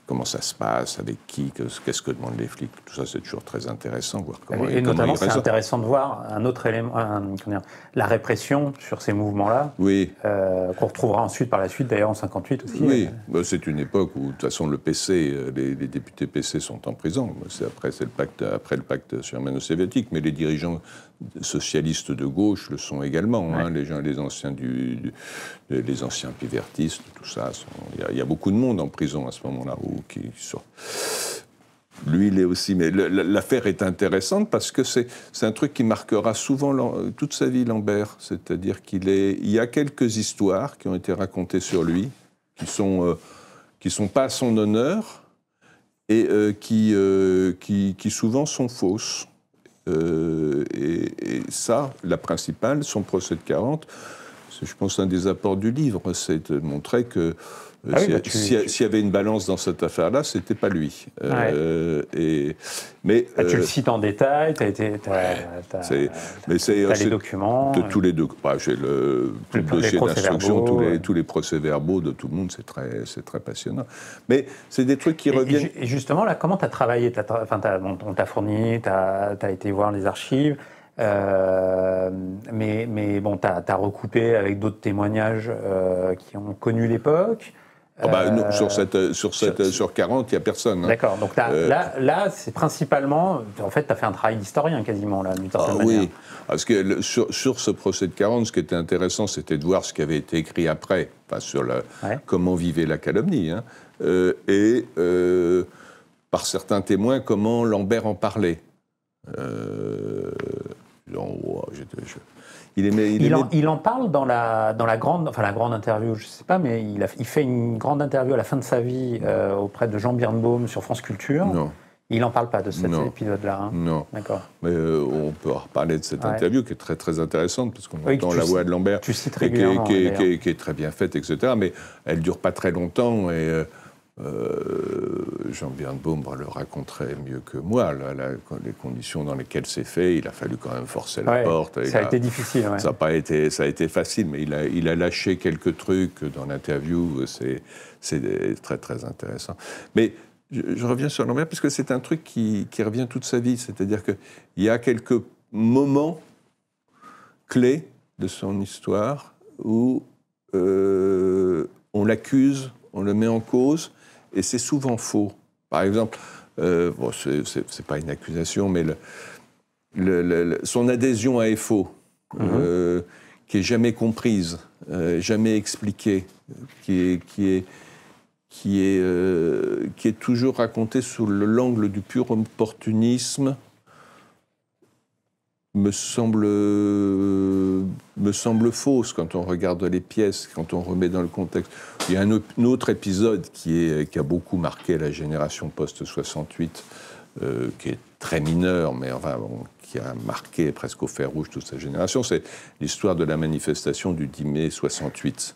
comment ça se passe, avec qui, qu'est-ce que demandent les flics, tout ça c'est toujours très intéressant, voir comment Et notamment, c'est intéressant de voir un autre élément, la répression sur ces mouvements-là, oui. Qu'on retrouvera ensuite, par la suite, d'ailleurs en 58 aussi. Oui, c'est une époque où, de toute façon, le PC, les députés PC sont en prison. Après le pacte germano-soviétique, mais les dirigeants socialistes de gauche le sont également. Ouais. Hein, les anciens les anciens pivertistes, tout ça. Il y a beaucoup de monde en prison à ce moment-là. Lui, il est aussi. Mais l'affaire est intéressante parce que c'est un truc qui marquera souvent toute sa vie, Lambert. C'est-à-dire il y a quelques histoires qui ont été racontées sur lui, qui sont pas à son honneur et qui souvent sont fausses. Et ça, la principale, son procès de 40, c'est, je pense, un des apports du livre, c'est de montrer que s'il y avait une balance dans cette affaire-là, c'était pas lui. Ouais. Tu le cites en détail, t'as les documents. Tous les documents. J'ai le dossier d'instruction, tous les procès-verbaux de tout le monde, c'est très passionnant. Mais c'est des trucs qui reviennent. Et justement, là, comment t'as travaillé? On t'a fourni, t'as été voir les archives. Mais bon, t'as recoupé avec d'autres témoignages qui ont connu l'époque. Non, sur 40, il n'y a personne. Hein. D'accord, donc là c'est principalement... En fait, tu as fait un travail d'historien quasiment, là, d'une certaine manière. Oui, parce que sur ce procès de 40, ce qui était intéressant, c'était de voir ce qui avait été écrit après, sur comment vivait la calomnie, hein, et par certains témoins, comment Lambert en parlait. Il en parle dans la grande interview, je ne sais pas, mais il fait une grande interview à la fin de sa vie auprès de Jean Birnbaum sur France Culture. Non. Il n'en parle pas de cet épisode-là. Hein. Non. D'accord. Mais on peut reparler de cette interview qui est très très intéressante parce qu'on entend la voix de Lambert, tu cites régulièrement, qui est très bien faite, etc. Mais elle ne dure pas très longtemps et Jean Birnbaum le raconterait mieux que moi. Les conditions dans lesquelles c'est fait, il a fallu quand même forcer la porte. Ça a été difficile. Ouais. Ça a été facile, mais il a lâché quelques trucs dans l'interview. C'est très très intéressant. Mais je reviens sur Lambert parce que c'est un truc qui revient toute sa vie. C'est-à-dire qu'il y a quelques moments clés de son histoire où on l'accuse, on le met en cause. Et c'est souvent faux. Par exemple, c'est pas une accusation, mais son adhésion à FO, qui est jamais comprise, jamais expliquée, qui est toujours racontée sous l'angle du pur opportunisme, me semble fausse quand on regarde les pièces, quand on remet dans le contexte. Il y a un autre épisode qui a beaucoup marqué la génération post-68, qui est très mineur, mais qui a marqué presque au fer rouge toute sa génération, c'est l'histoire de la manifestation du 10 mai 68,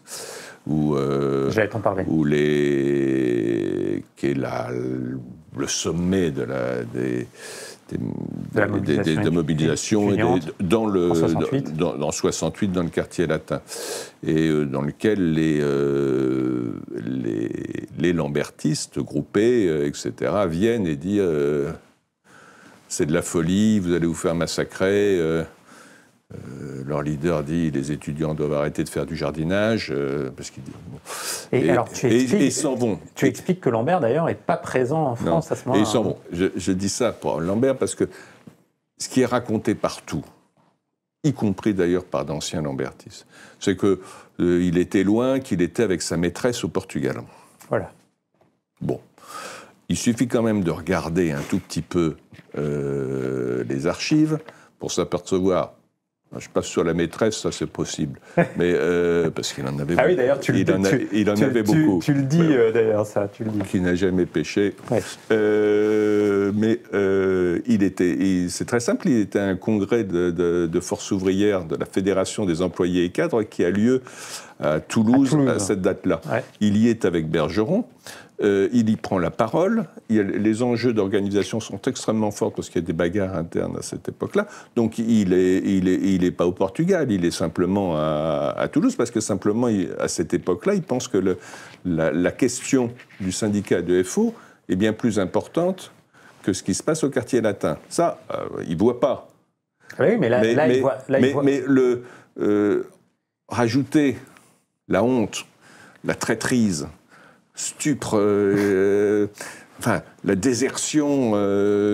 j'allais t'en parler. Qui est le sommet de la mobilisation dans 68 dans le quartier latin et dans lequel les lambertistes groupés etc. viennent et disent c'est de la folie, vous allez vous faire massacrer. Leur leader dit les étudiants doivent arrêter de faire du jardinage parce qu'ils ils s'en vont. Tu expliques que Lambert d'ailleurs n'est pas présent en France à ce moment-là. Et ils s'en vont. Je dis ça pour Lambert parce que ce qui est raconté partout, y compris d'ailleurs par d'anciens lambertistes, c'est qu'il était loin, qu'il était avec sa maîtresse au Portugal. Voilà. Bon. Il suffit quand même de regarder un tout petit peu les archives pour s'apercevoir. Je passe sur la maîtresse, ça c'est possible. Mais parce qu'il en avait beaucoup. Ah oui, d'ailleurs, il en avait beaucoup. Tu le dis d'ailleurs, ça, tu le dis. Qui n'a jamais péché. Ouais. Mais c'est très simple, il était à un congrès de force ouvrière de la Fédération des employés et cadres qui a lieu à Toulouse à cette date-là. Ouais. Il y est avec Bergeron. Il y prend la parole. Les enjeux d'organisation sont extrêmement forts parce qu'il y a des bagarres internes à cette époque-là. Donc il est pas au Portugal, il est simplement à Toulouse parce que simplement à cette époque-là, il pense que la question du syndicat de FO est bien plus importante que ce qui se passe au quartier latin. Ça, il ne voit pas. Oui, mais là, il voit... Mais rajouter la honte, la traîtrise, stupre, la désertion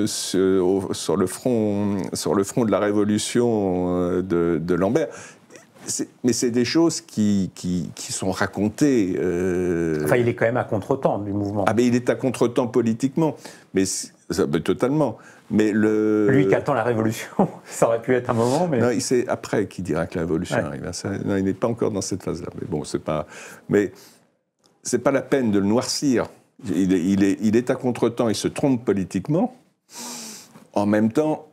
sur le front de la Révolution de Lambert. Mais c'est des choses qui sont racontées. il est quand même à contre-temps du mouvement. Ah, mais il est à contre-temps politiquement, mais totalement. Mais lui qui attend la Révolution, ça aurait pu être un moment, mais... Non, c'est après qu'il dira que la Révolution arrive. Non, il n'est pas encore dans cette phase-là. Mais bon, c'est pas la peine de le noircir. Il est à contre-temps, il se trompe politiquement. En même temps,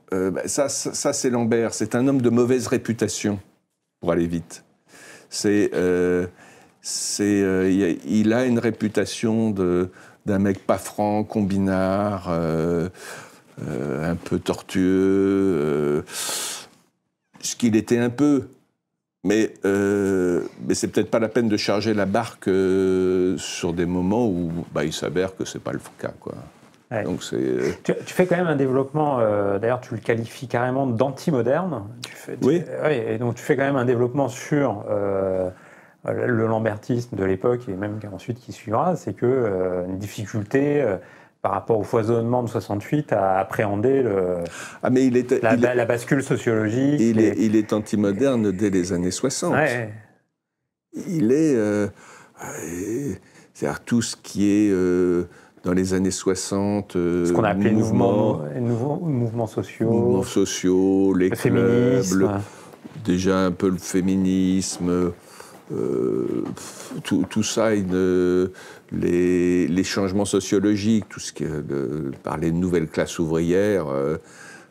ça c'est Lambert. C'est un homme de mauvaise réputation, pour aller vite. Il a une réputation d'un mec pas franc, combinard, un peu tortueux, ce qu'il était un peu. Mais c'est peut-être pas la peine de charger la barque sur des moments où il s'avère que c'est pas le cas, quoi. Ouais. Donc tu fais quand même un développement, d'ailleurs tu le qualifies carrément d'anti-moderne. Oui. Et donc tu fais quand même un développement sur le lambertisme de l'époque et même ensuite qui suivra, c'est que une difficulté par rapport au foisonnement de 68 à appréhender la bascule sociologique. Il est anti-moderne dès les années 60. Ouais. Il est... c'est-à-dire tout ce qui est... dans les années 60... ce qu'on a appelé mouvements sociaux. Mouvements sociaux, les clubs, féminisme. Déjà un peu le féminisme... tout ça, les changements sociologiques, tout ce qui parler de nouvelles classes ouvrières,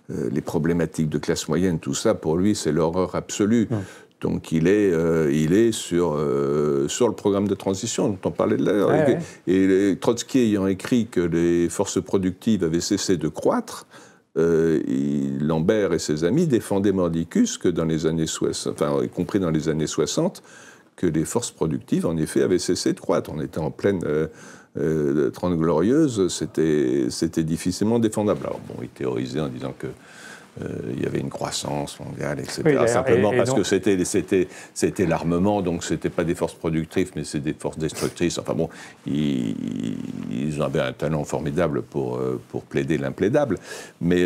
les problématiques de classe moyenne, tout ça, pour lui, c'est l'horreur absolue. Donc il est sur le programme de transition dont on parlait de l'heure. Et Trotsky ayant écrit que les forces productives avaient cessé de croître, Lambert et ses amis défendaient mordicus que dans les années 60, y compris dans les années 60, que les forces productives, en effet, avaient cessé de croître. On était en pleine Trente Glorieuses, c'était difficilement défendable. Alors bon, il théorisait en disant que il y avait une croissance mondiale, etc. Oui, simplement parce que c'était l'armement, donc c'était pas des forces productives, mais c'est des forces destructrices. Enfin bon, ils avaient un talent formidable pour plaider l'implaidable. Mais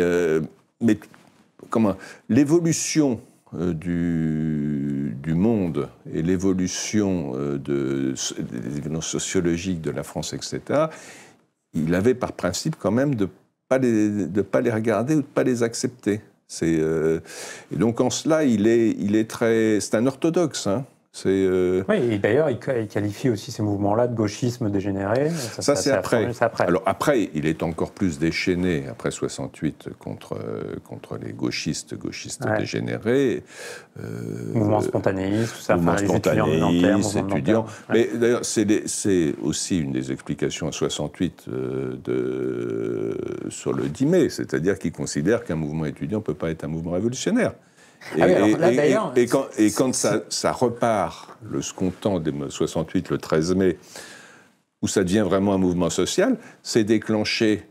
comment l'évolution du monde et l'évolution des événements sociologiques de la France, etc., il avait par principe quand même de pas les regarder ou de pas les accepter. Et donc en cela, il est très... C'est un orthodoxe, hein. Oui, et d'ailleurs, il qualifie aussi ces mouvements-là de gauchisme dégénéré. Ça c'est après. Alors après, il est encore plus déchaîné, après 68, contre les gauchistes dégénérés. Mouvement spontanéiste, tout ça. Mouvement spontanéiste, étudiants. Ouais. Mais d'ailleurs, c'est aussi une des explications à 68 sur le 10 mai, c'est-à-dire qu'il considère qu'un mouvement étudiant ne peut pas être un mouvement révolutionnaire. Et quand ça repart, le scontant des 68, le 13 mai, où ça devient vraiment un mouvement social, c'est déclenché,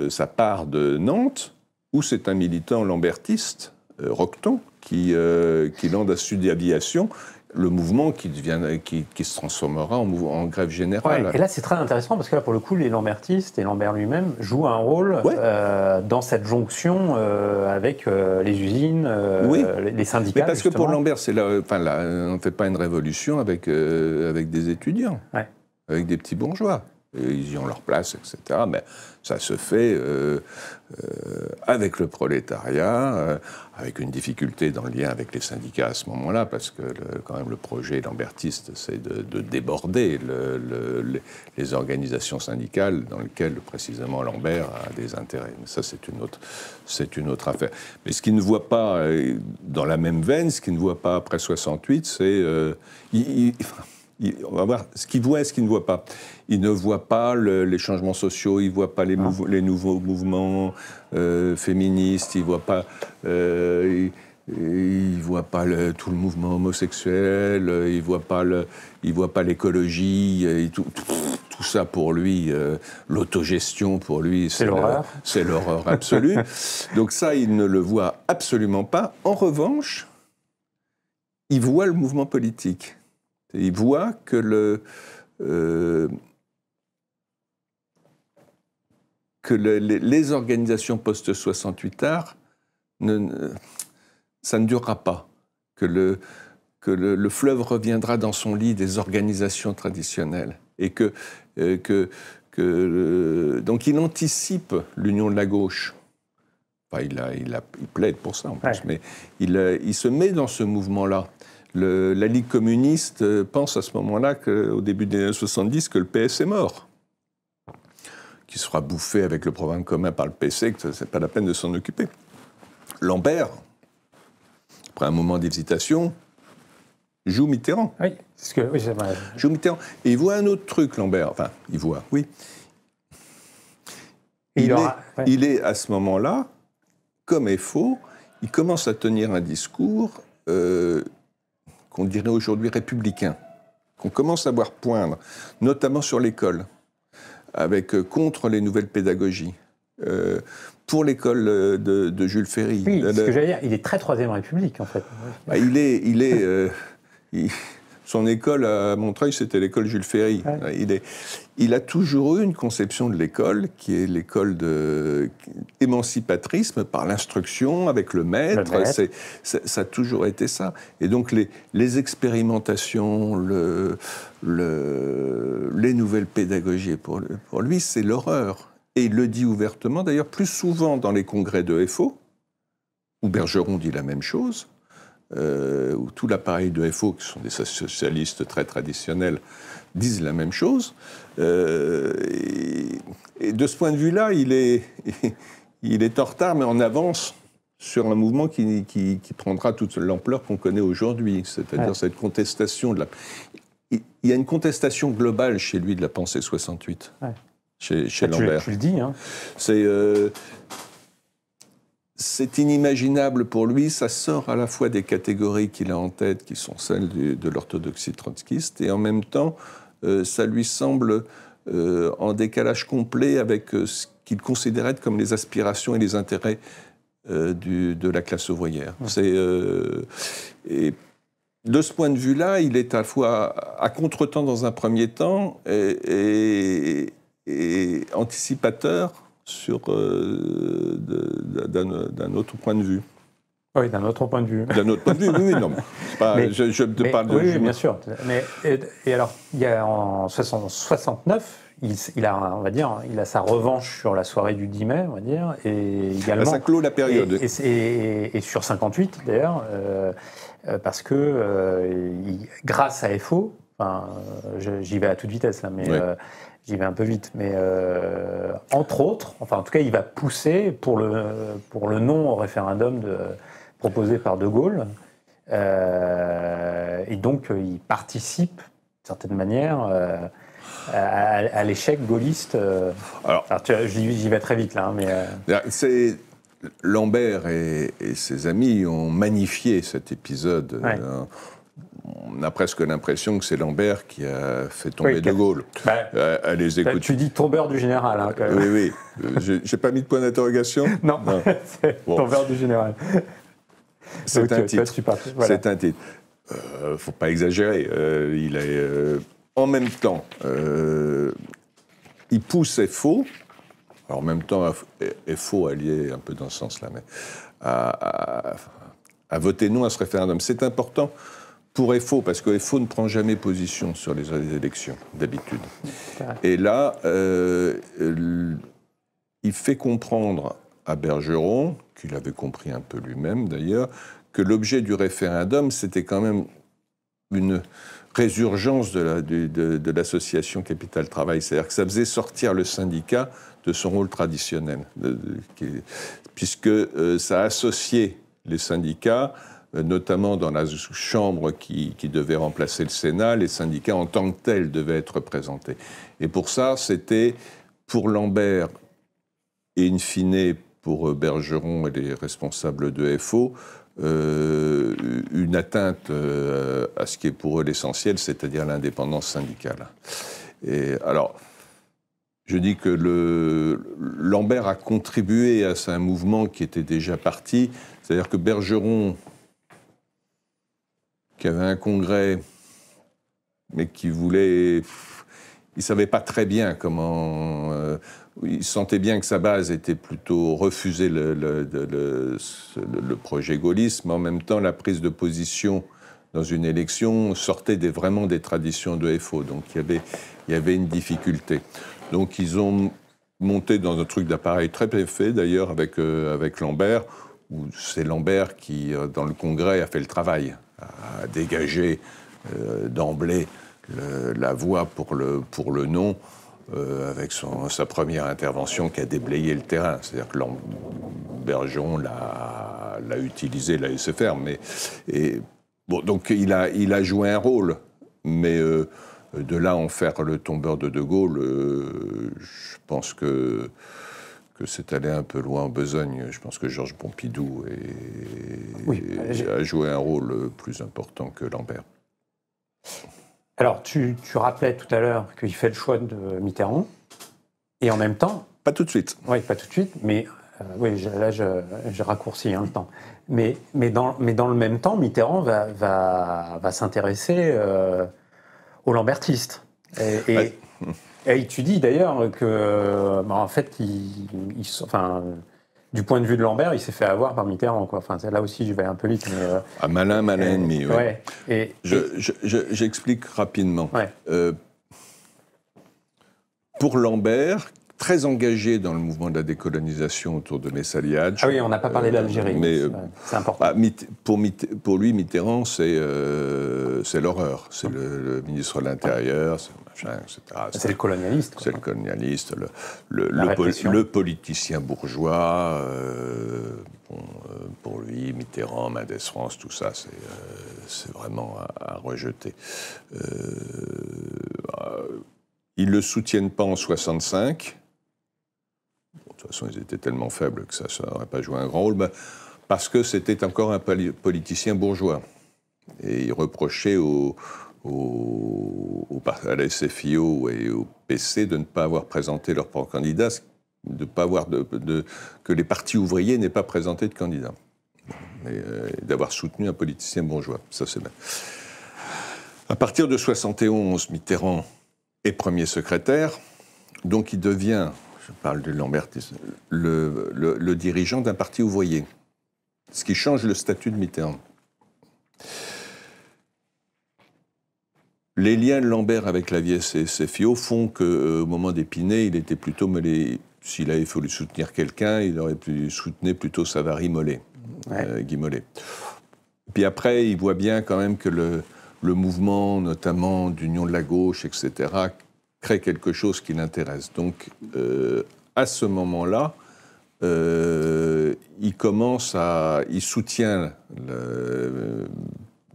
ça part de Nantes, où c'est un militant lambertiste, Roqueton, qui lance à Sud Aviation, le mouvement qui se transformera en grève générale. Ouais, et là, c'est très intéressant, parce que là, pour le coup, les lambertistes et Lambert lui-même jouent un rôle dans cette jonction avec les usines, les syndicats. Mais parce que pour Lambert, on ne fait pas une révolution avec des étudiants, avec des petits bourgeois. Ils y ont leur place, etc. Mais ça se fait avec le prolétariat, avec une difficulté dans le lien avec les syndicats à ce moment-là, parce que quand même le projet lambertiste, c'est de déborder les organisations syndicales dans lesquelles précisément Lambert a des intérêts. Mais ça, c'est une autre affaire. Mais ce qu'il ne voit pas, dans la même veine, ce qu'il ne voit pas après 68, c'est... on va voir ce qu'il voit et ce qu'il ne voit pas. Il ne voit pas les changements sociaux, il ne voit pas les nouveaux mouvements féministes, il ne voit pas, tout le mouvement homosexuel, il ne voit pas l'écologie, tout ça pour lui, l'autogestion pour lui, c'est l'horreur. C'est l'horreur absolue. Donc ça, il ne le voit absolument pas. En revanche, il voit le mouvement politique. Il voit que les organisations post-68 art, ça ne durera pas. Que le fleuve reviendra dans son lit des organisations traditionnelles. Et donc il anticipe l'union de la gauche. Enfin, il plaide pour ça en plus, mais il se met dans ce mouvement-là. La Ligue communiste pense à ce moment-là, au début des années 70, que le PS est mort, qui sera bouffé avec le programme commun par le PC, que ce n'est pas la peine de s'en occuper. Lambert, après un moment d'hésitation, joue Mitterrand. Oui, c'est vrai. Joue Mitterrand. Et il voit un autre truc, Lambert. Enfin, il voit, oui. Il est à ce moment-là, comme FO, il commence à tenir un discours qu'on dirait aujourd'hui républicain, qu'on commence à voir poindre, notamment sur l'école, contre les nouvelles pédagogies. Pour l'école de Jules Ferry. Oui, ce que j'allais dire, il est très Troisième République, en fait. Bah, son école à Montreuil, c'était l'école Jules Ferry. Ouais. Il a toujours eu une conception de l'école qui est l'école émancipatrice par l'instruction, avec le maître. Ça a toujours été ça. Et donc les expérimentations, les nouvelles pédagogies, pour lui, c'est l'horreur. Et il le dit ouvertement, d'ailleurs, plus souvent dans les congrès de FO, où Bergeron dit la même chose, où tout l'appareil de FO, qui sont des socialistes très traditionnels, disent la même chose. Et de ce point de vue-là, il est en retard, mais en avance sur un mouvement qui prendra toute l'ampleur qu'on connaît aujourd'hui, c'est-à-dire cette contestation. Il y a une contestation globale chez lui de la pensée 68. Ouais. Chez Lambert. Tu le dis, hein. C'est inimaginable pour lui, ça sort à la fois des catégories qu'il a en tête, qui sont celles de l'orthodoxie trotskiste, et en même temps, ça lui semble en décalage complet avec ce qu'il considérait comme les aspirations et les intérêts de la classe ouvrière. Ouais. Et de ce point de vue-là, il est à la fois à contretemps dans un premier temps et anticipateur d'un autre point de vue. Oui, d'un autre point de vue. D'un autre point de vue, oui, non. Je te parle de... Oui, bien sûr. Et alors, en 69, il a sa revanche sur la soirée du 10 mai, on va dire, et également... Ça clôt la période. Et sur 58, d'ailleurs, parce que grâce à FO, j'y vais à toute vitesse, là, mais... Ouais. J'y vais un peu vite, mais entre autres, enfin en tout cas, il va pousser pour le non au référendum proposé par De Gaulle, et donc il participe, d'une certaine manière, à l'échec gaulliste. Alors j'y vais très vite là, mais c'est Lambert et ses amis ont magnifié cet épisode. Ouais. On a presque l'impression que c'est Lambert qui a fait tomber De Gaulle. À les écouter. Tu dis tombeur du général. Hein, quand même. Oui. J'ai pas mis de point d'interrogation. Non. C'est tombeur du général. C'est un titre. Voilà. C'est un titre. Faut pas exagérer. Il est en même temps. Il pousse FO. Alors en même temps, FO allié un peu dans ce sens-là, mais à voter non à ce référendum. C'est important. Pour FO, parce que FO ne prend jamais position sur les élections, d'habitude. Et là, il fait comprendre à Bergeron, qu'il avait compris un peu lui-même d'ailleurs, que l'objet du référendum, c'était quand même une résurgence de l'association Capital-Travail. C'est-à-dire que ça faisait sortir le syndicat de son rôle traditionnel, puisque ça associait les syndicats, notamment dans la chambre qui devait remplacer le Sénat, les syndicats en tant que tels devaient être représentés. Et pour ça, c'était pour Lambert et in fine pour Bergeron et les responsables de FO, une atteinte à ce qui est pour eux l'essentiel, c'est-à-dire l'indépendance syndicale. Et alors, je dis que Lambert a contribué à un mouvement qui était déjà parti. C'est-à-dire que Bergeron, qui avait un congrès, mais qui voulait... Il ne savait pas très bien comment... il sentait bien que sa base était plutôt refuser le projet gaulliste, mais en même temps, la prise de position dans une élection sortait vraiment des traditions de FO. Donc il y avait une difficulté. Donc ils ont monté dans un truc d'appareil très bien fait, d'ailleurs, avec Lambert, où c'est Lambert qui, dans le Congrès, a fait le travail, a dégagé d'emblée la voie pour le non, avec sa première intervention qui a déblayé le terrain. C'est-à-dire que Bergeron l'a utilisé, l'a laissé faire. Bon, donc il a joué un rôle, mais de là en faire le tombeur de Gaulle, je pense que c'est allé un peu loin en besogne. Je pense que Georges Pompidou a joué un rôle plus important que Lambert. Alors, tu rappelais tout à l'heure qu'il fait le choix de Mitterrand, et en même temps... Pas tout de suite. Oui, pas tout de suite, mais oui, là, j'ai raccourci le temps. Mais dans le même temps, Mitterrand va s'intéresser aux lambertistes. Et tu dis d'ailleurs que, en fait, du point de vue de Lambert, il s'est fait avoir par Mitterrand, quoi. Enfin, là aussi, je vais un peu vite. Mais, malin ennemi, oui. Ouais. J'explique rapidement. Ouais. Pour Lambert, très engagé dans le mouvement de la décolonisation autour de Messali Hadj. Ah oui, on n'a pas parlé d'Algérie, mais c'est important. Pour lui, Mitterrand, c'est l'horreur. C'est le ministre de l'Intérieur, etc. C'est le colonialiste. C'est le colonialiste, le politicien bourgeois. Pour lui, Mitterrand, Mendès France, tout ça, c'est vraiment à rejeter. Ils ne le soutiennent pas en 1965. Bon, de toute façon, ils étaient tellement faibles que ça n'aurait pas joué un grand rôle, parce que c'était encore un politicien bourgeois. Et ils reprochaient à la SFIO et au PC de ne pas avoir présenté leur propre candidat, de pas avoir que les partis ouvriers n'aient pas présenté de candidat. Mais d'avoir soutenu un politicien bourgeois. Ça, c'est bien. À partir de 1971, Mitterrand est premier secrétaire, donc il devient, je parle de lambertisme, le dirigeant d'un parti ouvrier, ce qui change le statut de Mitterrand. Les liens de Lambert avec la vieille SFIO font qu'au moment d'Épinay, il était plutôt mêlé. S'il avait fallu soutenir quelqu'un, il aurait pu soutenir plutôt Savary Mollet, Guy Mollet. Puis après, il voit bien quand même que le mouvement, notamment d'union de la gauche, etc., crée quelque chose qui l'intéresse. Donc, à ce moment-là, il soutient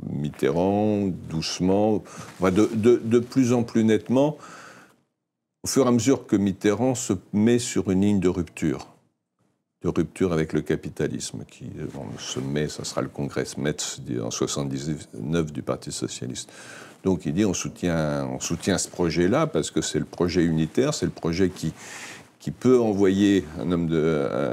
Mitterrand doucement, de plus en plus nettement, au fur et à mesure que Mitterrand se met sur une ligne de rupture avec le capitalisme, qui se met, ça sera le congrès Metz en 1979 du Parti socialiste. Donc il dit on soutient ce projet-là parce que c'est le projet unitaire, c'est le projet qui peut envoyer le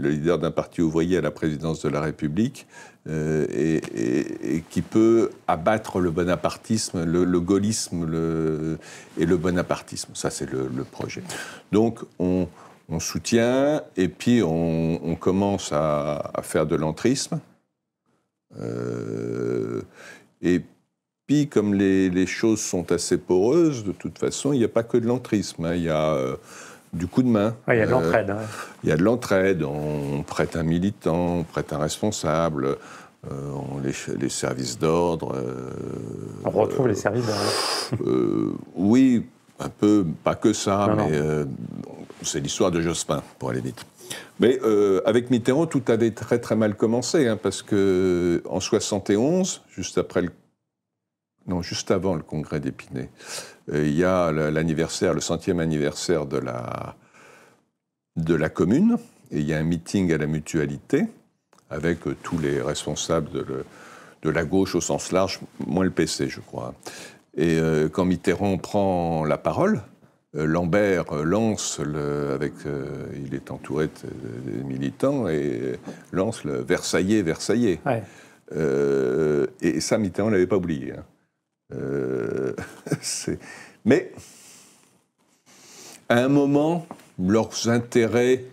leader d'un parti ouvrier à la présidence de la République et qui peut abattre le bonapartisme, le gaullisme et le bonapartisme. Ça, c'est le projet. Donc, on soutient et puis on commence à faire de l'entrisme. Et puis, comme les choses sont assez poreuses, de toute façon, il n'y a pas que de l'entrisme. Il y a du coup de main. Il y a de l'entraide. Il y a de l'entraide. On prête un militant, on prête un responsable, les services d'ordre. On retrouve les services d'ordre. Oui, un peu, pas que ça, mais c'est l'histoire de Jospin, pour aller vite. Mais avec Mitterrand, tout avait très très mal commencé, parce qu'en 1971, juste avant le congrès d'Épinay, il y a l'anniversaire, le 100e anniversaire de la commune, et il y a un meeting à la Mutualité avec tous les responsables de la gauche au sens large, moins le PC, je crois. Et quand Mitterrand prend la parole, Lambert lance, il est entouré de militants, et lance le Versaillais. Ouais. Et ça, Mitterrand ne l'avait pas oublié. Hein. Mais, à un moment, leurs intérêts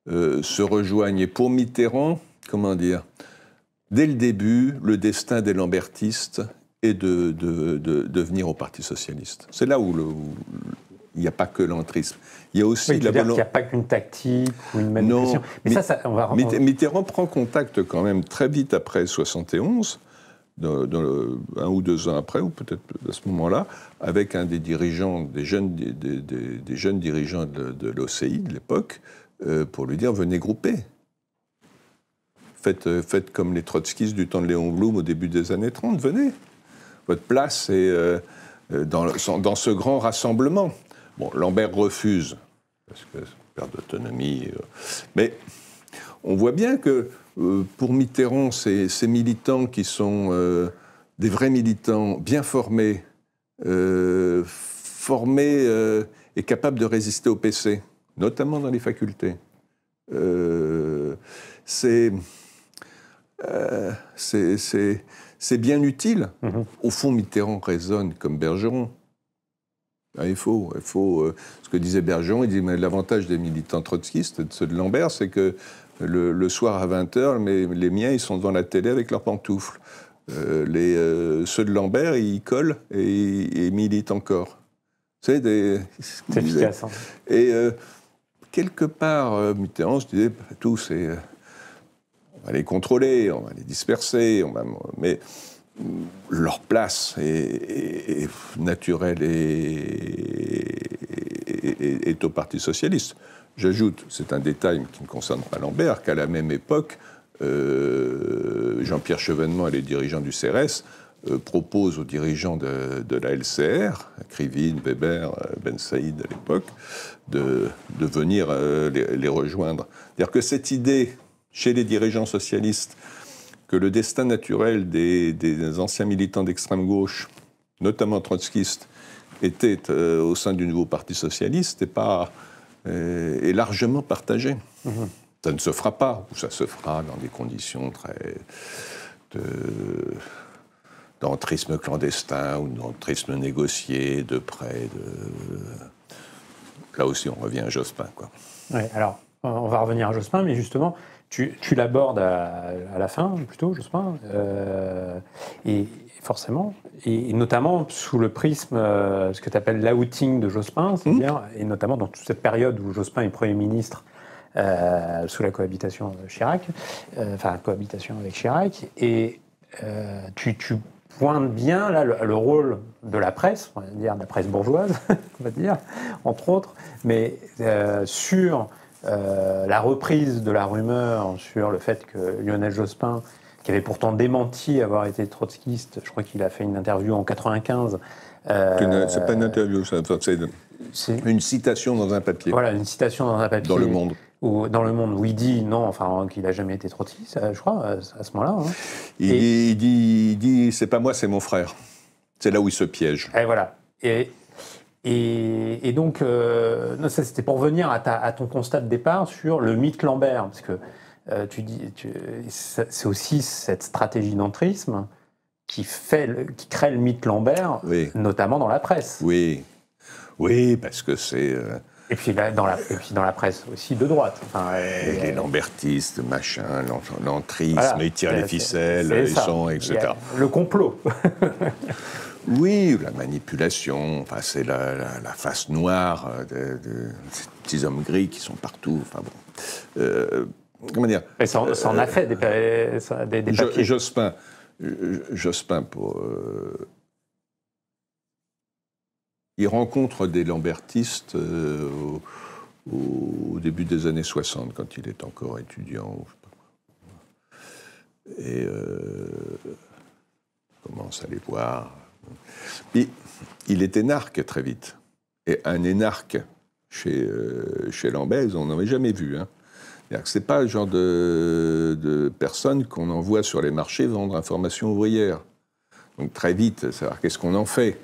se rejoignent. Et pour Mitterrand, comment dire, dès le début, le destin des lambertistes est de venir au Parti socialiste. C'est là où il n'y a pas que l'entrisme. Il y a aussi la volonté. Il n'y a pas qu'une tactique ou une manipulation. Non, mais ça, on va Mitterrand prend contact quand même très vite après 71, un ou 2 ans après, ou peut-être à ce moment-là, avec un des dirigeants, des jeunes dirigeants de l'OCI de l'époque, pour lui dire « venez grouper ». Faites comme les trotskistes du temps de Léon Blum au début des années 30, venez. Votre place est dans ce grand rassemblement. Bon, Lambert refuse, parce que perte d'autonomie. Mais on voit bien que pour Mitterrand, ces militants qui sont des vrais militants, bien formés, et capables de résister au PC, notamment dans les facultés, c'est bien utile. Au fond, Mitterrand raisonne comme Bergeron. Il faut ce que disait Bergeron, il dit mais l'avantage des militants trotskistes, de ceux de Lambert, c'est que le soir à 20h, les miens, ils sont devant la télé avec leurs pantoufles. Ceux de Lambert, ils collent et ils militent encore. C'est efficace. Hein. Et quelque part, Mitterrand se disait, tout, c'est... on va les contrôler, on va les disperser, mais leur place est naturelle et est au Parti socialiste. J'ajoute, c'est un détail qui ne concerne pas Lambert, qu'à la même époque, Jean-Pierre Chevènement et les dirigeants du CRS proposent aux dirigeants de la LCR, Krivine, Weber, Ben Saïd à l'époque, de venir les rejoindre. C'est-à-dire que cette idée, chez les dirigeants socialistes, que le destin naturel des anciens militants d'extrême gauche, notamment trotskistes, était au sein du nouveau Parti socialiste est largement partagé. Ça ne se fera pas, ou ça se fera dans des conditions d'entrisme clandestin ou d'entrisme négocié, de près. Là aussi, on revient à Jospin, quoi. Ouais, alors, on va revenir à Jospin, mais justement, tu l'abordes à la fin, plutôt, Jospin, et forcément, et notamment sous le prisme, ce que tu appelles l'outing de Jospin, c'est-à-dire, et notamment dans toute cette période où Jospin est Premier ministre, sous la cohabitation Chirac, cohabitation avec Chirac, et tu pointes bien là le rôle de la presse, on va dire de la presse bourgeoise, on va dire, entre autres, mais sur la reprise de la rumeur sur le fait que Lionel Jospin, qui avait pourtant démenti avoir été trotskiste, je crois qu'il a fait une interview en 95. C'est pas une interview, c'est une citation dans un papier. Voilà, une citation dans un papier. Dans Le Monde. Dans Le Monde, où il dit non, qu'il n'a jamais été trotskiste, je crois, à ce moment-là. Hein. Il dit c'est pas moi, c'est mon frère. C'est là où il se piège. Et voilà. Et donc, ça, c'était pour revenir à ton constat de départ sur le mythe Lambert, parce que c'est aussi cette stratégie d'entrisme qui crée le mythe Lambert, oui. Notamment dans la presse. Oui, parce que c'est... Et puis dans la presse aussi de droite. Les lambertistes, machin, l'entrisme, voilà, ils tirent les ficelles, ils sont, etc. Le complot. Oui, la manipulation, c'est la face noire de ces petits hommes gris qui sont partout. Comment dire ? Et ça en a fait des papiers. Jospin, il rencontre des lambertistes au début des années 60, quand il est encore étudiant. Et commence à les voir. Puis, il est énarque très vite. Et un énarque chez Lambert, on n'en avait jamais vu. Hein. Ce n'est pas le genre de personne qu'on envoie sur les marchés vendre information ouvrière. Donc très vite, savoir qu'est-ce qu'on en fait.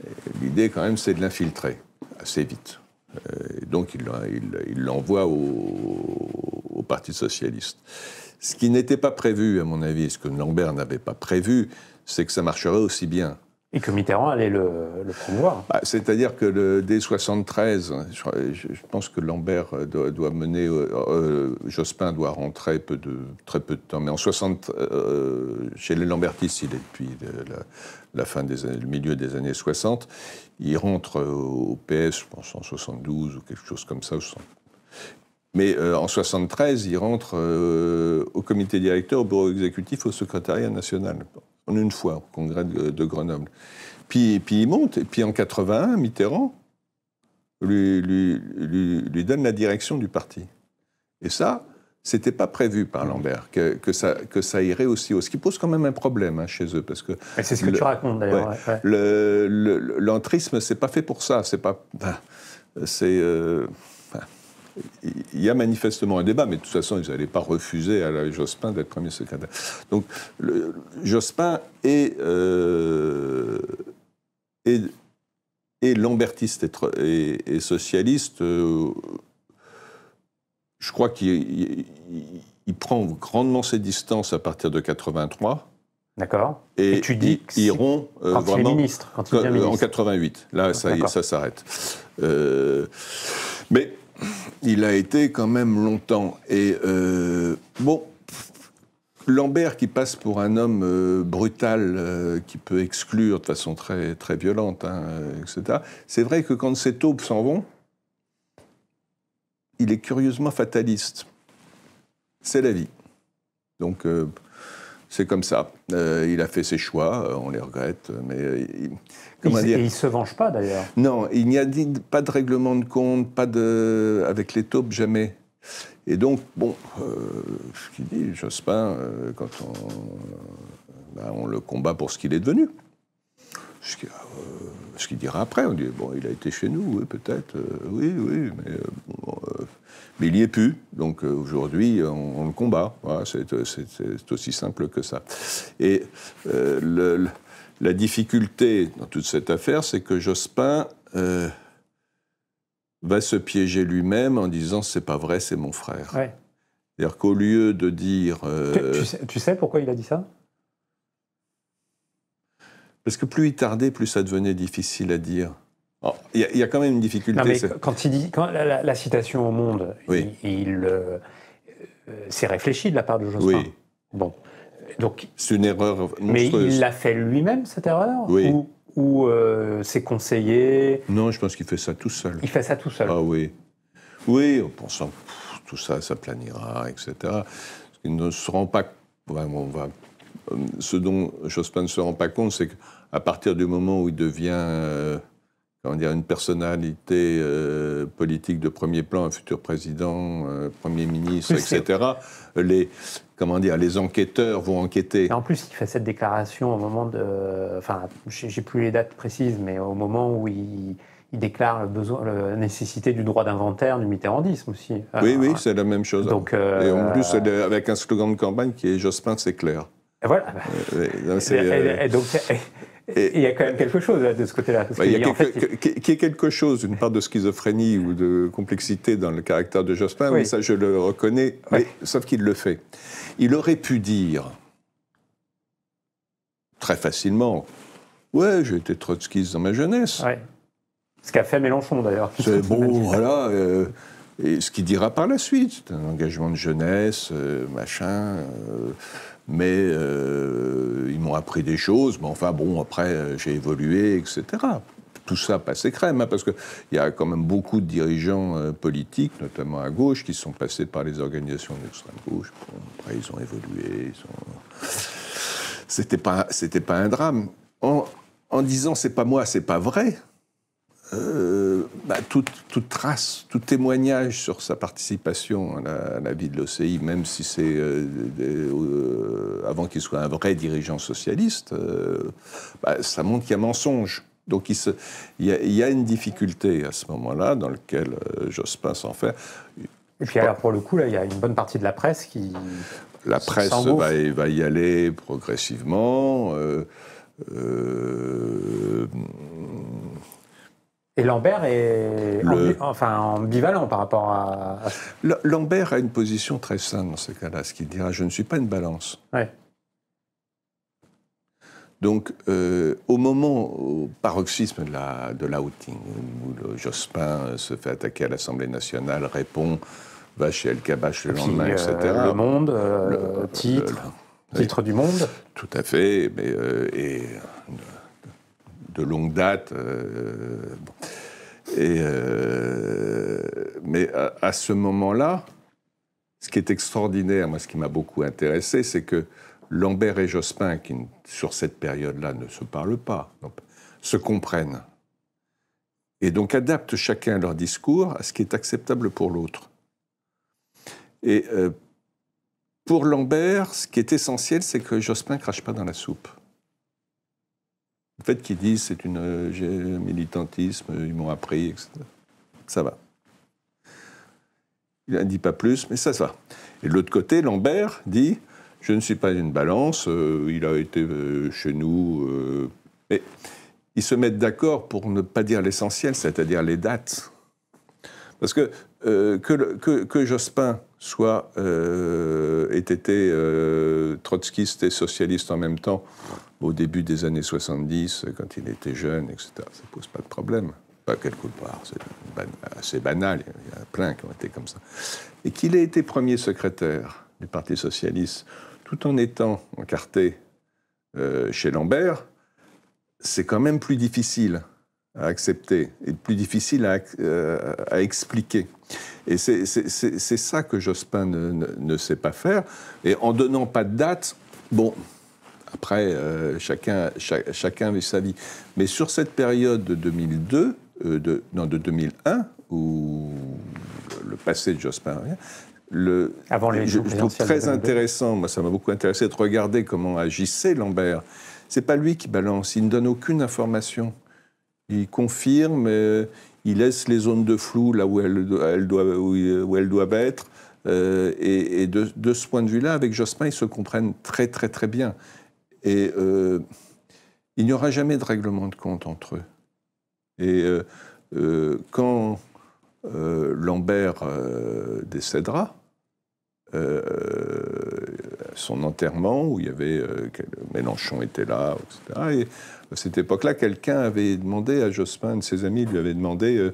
Et l'idée, quand même, c'est de l'infiltrer. assez vite. Donc il l'envoie au Parti socialiste. Ce qui n'était pas prévu, à mon avis, ce que Lambert n'avait pas prévu, c'est que ça marcherait aussi bien. Et que Mitterrand allait le promouvoir. C'est-à-dire que dès 1973, je pense que Lambert doit mener, Jospin doit rentrer très peu de temps, mais en 60, chez les Lambertistes, il est depuis la fin le milieu des années 60, il rentre au PS, je pense en 72 ou quelque chose comme ça. Mais en 73, il rentre au comité directeur, au bureau exécutif, au secrétariat national, en une fois, au congrès de Grenoble. Puis il monte, et puis en 81, Mitterrand lui donne la direction du parti. Et ça, c'était pas prévu par Lambert, que ça irait aussi haut. Ce qui pose quand même un problème chez eux, parce que... C'est ce que tu racontes, d'ailleurs. Ouais, l'entrisme, c'est pas fait pour ça. C'est pas... il y a manifestement un débat, mais de toute façon, ils n'allaient pas refuser à Jospin d'être premier secrétaire. Donc, Jospin est lambertiste et socialiste. Je crois qu'il prend grandement ses distances à partir de 83. D'accord. Et tu dis il rompt quand il est ministre, quand il devient ministre. En 88. Là, ça s'arrête. Mais il a été quand même longtemps. Et bon, Lambert qui passe pour un homme brutal, qui peut exclure de façon très, très violente, etc. C'est vrai que quand ces taupes s'en vont, il est curieusement fataliste. C'est la vie. Donc, c'est comme ça. Il a fait ses choix, on les regrette, mais... Et il ne se venge pas, d'ailleurs. Non, il n'y a pas de règlement de compte, avec les taupes, jamais. Et donc, bon, ce qu'il dit, Jospin, quand on le combat pour ce qu'il est devenu. Ce qu'il dira après, on dit, bon, il a été chez nous, oui, peut-être, oui, mais il n'y est plus. Donc aujourd'hui, on le combat. Voilà, c'est aussi simple que ça. Et la difficulté dans toute cette affaire, c'est que Jospin va se piéger lui-même en disant « c'est pas vrai, c'est mon frère ouais. ». C'est-à-dire qu'au lieu de dire... Tu sais pourquoi il a dit ça ? Parce que plus il tardait, plus ça devenait difficile à dire. Il y a quand même une difficulté. Non, mais quand il dit... Quand la citation au Monde, oui. C'est réfléchi de la part de Jospin. Oui. Bon. Donc, c'est une erreur monstrueuse. Mais il l'a fait lui-même, cette erreur ? Oui. Ou ses conseillers... Non, je pense qu'il fait ça tout seul. Il fait ça tout seul. Ah oui. Oui, en pensant tout ça, ça planira, etc. Il ne se rend pas... Ce dont Jospin ne se rend pas compte, c'est qu'à partir du moment où il devient une personnalité politique de premier plan, un futur président, Premier ministre, etc., les enquêteurs vont enquêter. Et en plus, il fait cette déclaration au moment de... Enfin, j'ai plus les dates précises, mais au moment où il déclare la nécessité du droit d'inventaire du mitterrandisme aussi. Oui, c'est la même chose. Donc, et en plus, avec un slogan de campagne qui est « Jospin, c'est clair ». Voilà. Donc, il y a quand même quelque chose de ce côté-là. Il y a quelque chose, une part de schizophrénie ou de complexité dans le caractère de Jospin, oui, ça je le reconnais, mais, sauf qu'il le fait. Il aurait pu dire très facilement « Ouais, j'ai été trotskiste dans ma jeunesse. Ouais. » Ce qu'a fait Mélenchon, d'ailleurs. C'est bon, voilà. Et ce qu'il dira par la suite, c'est un engagement de jeunesse, machin... mais ils m'ont appris des choses, mais enfin bon, après j'ai évolué, etc. Tout ça passait crème, parce qu'il y a quand même beaucoup de dirigeants politiques, notamment à gauche, qui sont passés par les organisations d'extrême gauche. Bon, après ils ont évolué, C'était pas un drame. En disant c'est pas moi, c'est pas vrai, toute trace, tout témoignage sur sa participation à la vie de l'OCI, même si c'est avant qu'il soit un vrai dirigeant socialiste, ça montre qu'il y a mensonge. Donc il y a une difficulté à ce moment-là dans laquelle Jospin s'en fait. Et puis alors pour le coup, là, il y a une bonne partie de la presse qui... La presse va y aller progressivement. Et Lambert est ambivalent par rapport à... Lambert a une position très saine dans ces cas-là, ce qu'il dira « je ne suis pas une balance ouais. ». Donc, au paroxysme de l'outing, où Jospin se fait attaquer à l'Assemblée nationale, répond, va chez El Kabbach le lendemain, etc. Le Monde, titre du Monde. Tout à fait, mais, et de longue date. Mais à ce moment-là, ce qui est extraordinaire, moi, ce qui m'a beaucoup intéressé, c'est que Lambert et Jospin, qui sur cette période-là ne se parlent pas, donc, se comprennent. Et donc adaptent chacun leur discours à ce qui est acceptable pour l'autre. Et pour Lambert, ce qui est essentiel, c'est que Jospin ne crache pas dans la soupe. Le fait qu'ils disent c'est j'ai un militantisme, ils m'ont appris, etc. Ça va. Il n'en dit pas plus, mais ça va. Et de l'autre côté, Lambert dit je ne suis pas une balance, il a été chez nous. Mais ils se mettent d'accord pour ne pas dire l'essentiel, c'est-à-dire les dates. Parce que Jospin ait été trotskiste et socialiste en même temps, au début des années 70, quand il était jeune, etc., ça ne pose pas de problème. Pas quelque part, c'est assez banal, il y en a plein qui ont été comme ça. Et qu'il ait été premier secrétaire du Parti socialiste, tout en étant encarté chez Lambert, c'est quand même plus difficile à accepter et plus difficile à expliquer. Et c'est ça que Jospin ne sait pas faire. Et en donnant pas de date, bon, après, chacun vit sa vie. Mais sur cette période de 2002, de 2001, où le passé de Jospin revient, je trouve très intéressant, moi ça m'a beaucoup intéressé de regarder comment agissait Lambert. C'est pas lui qui balance, il ne donne aucune information. Il confirme, il laisse les zones de flou là où elles doivent être. Et de ce point de vue-là, avec Jospin, ils se comprennent très très très bien. Et il n'y aura jamais de règlement de compte entre eux. Et quand Lambert décédera, son enterrement, où il y avait Mélenchon était là, etc. Et à cette époque-là, quelqu'un avait demandé à Jospin, un de ses amis, lui avait demandé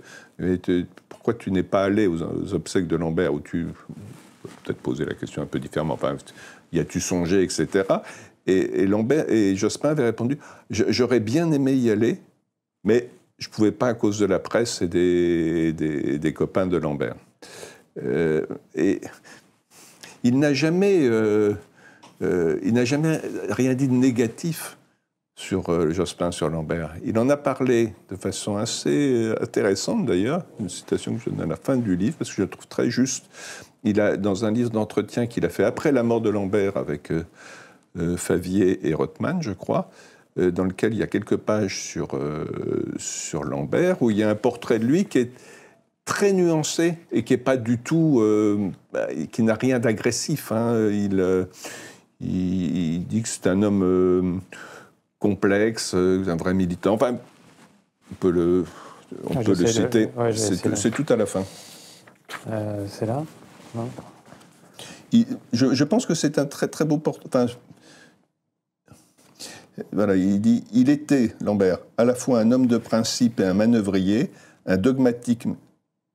pourquoi tu n'es pas allé aux obsèques de Lambert, où tu peut-être poser la question un peu différemment, enfin, y as-tu songé, etc. Et Jospin avait répondu j'aurais bien aimé y aller, mais je ne pouvais pas à cause de la presse et des copains de Lambert. Et il n'a jamais rien dit de négatif sur Jospin, sur Lambert. Il en a parlé de façon assez intéressante, d'ailleurs, une citation que je donne à la fin du livre, parce que je la trouve très juste. Dans un livre d'entretien qu'il a fait après la mort de Lambert avec Favier et Rothman, je crois, dans lequel il y a quelques pages sur Lambert, où il y a un portrait de lui qui est très nuancé et qui n'est pas du tout, qui n'a rien d'agressif. Hein. Il dit que c'est un homme complexe, un vrai militant. Enfin, on peut le citer. C'est tout à la fin. C'est là, non ? Je pense que c'est un très très beau portrait. Enfin, voilà, il dit « Il était, Lambert, à la fois un homme de principe et un manœuvrier, un dogmatique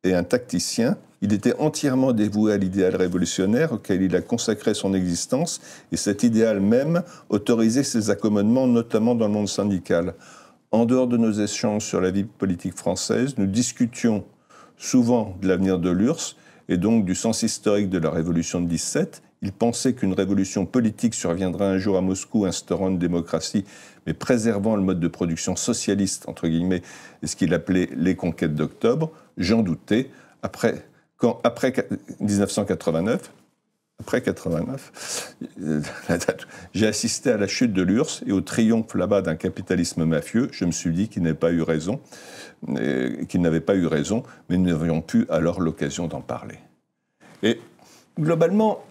et un tacticien. Il était entièrement dévoué à l'idéal révolutionnaire auquel il a consacré son existence, et cet idéal même autorisait ses accommodements, notamment dans le monde syndical. En dehors de nos échanges sur la vie politique française, nous discutions souvent de l'avenir de l'URSS, et donc du sens historique de la révolution de 17. Il pensait qu'une révolution politique surviendrait un jour à Moscou, instaurant une démocratie, mais préservant le mode de production socialiste, entre guillemets, et ce qu'il appelait les conquêtes d'octobre. J'en doutais. Après 1989, j'ai assisté à la chute de l'URSS et au triomphe là-bas d'un capitalisme mafieux. Je me suis dit qu'il n'avait pas eu raison, mais nous n'avions plus alors l'occasion d'en parler. Et globalement,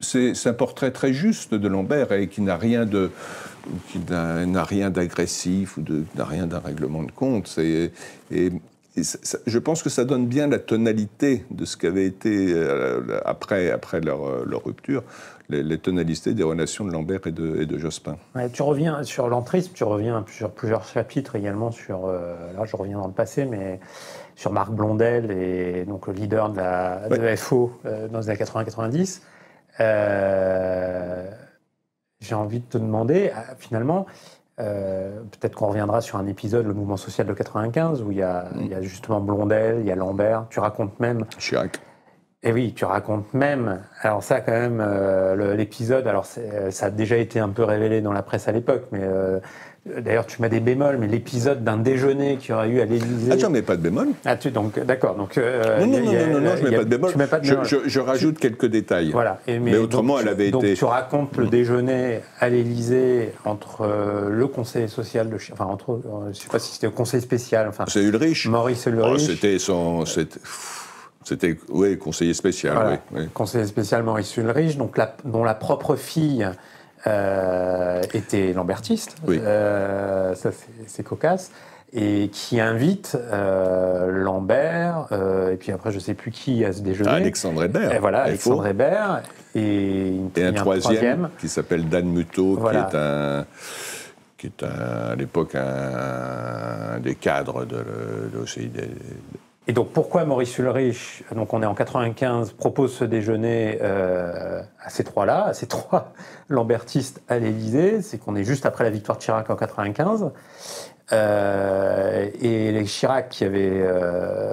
c'est un portrait très juste de Lambert et qui n'a rien de n'a rien d'agressif ou n'a rien d'un règlement de compte. Je pense que ça donne bien la tonalité de ce qu'avait été, après leur rupture, les tonalités des relations de Lambert et de Jospin. Ouais, tu reviens sur l'entrisme, tu reviens sur plusieurs chapitres également sur, là je reviens dans le passé, mais sur Marc Blondel, et donc le leader de FO dans les années 80-90. J'ai envie de te demander, finalement, peut-être qu'on reviendra sur un épisode, le mouvement social de 95, où il y a justement Blondel, il y a Lambert, tu racontes même... Chirac. Et oui, tu racontes même, alors ça quand même, l'épisode, alors ça a déjà été un peu révélé dans la presse à l'époque, mais d'ailleurs tu mets des bémols, mais l'épisode d'un déjeuner qu'il y aurait eu à l'Élysée... Ah, tu n'en mets pas de bémol? Ah, donc d'accord. Donc, non, je ne mets pas de bémol. Tu mets pas de bémol. Je rajoute quelques détails. Voilà. Mais autrement, donc, elle avait été... Donc tu racontes le déjeuner à l'Élysée entre le conseiller social de... Enfin, entre, je ne sais pas si c'était le conseil spécial, enfin... C'est Ulrich. Maurice Ulrich. C'était oui, conseiller spécial. Voilà. Oui. Conseiller spécial Maurice Ulrich, donc dont la propre fille était lambertiste. Oui. Ça, c'est cocasse. Et qui invite Lambert, et puis après je ne sais plus qui à ce déjeuner. Alexandre Hébert. Et voilà, Alexandre Hébert. Et un troisième qui s'appelle Dan Muto, voilà. qui est à l'époque un des cadres de l'OCID. Et donc pourquoi Maurice Ulrich, donc on est en 95, propose ce déjeuner à ces trois-là, à ces trois lambertistes à l'Élysée? C'est qu'on est juste après la victoire de Chirac en 95. Et les Chirac qui avaient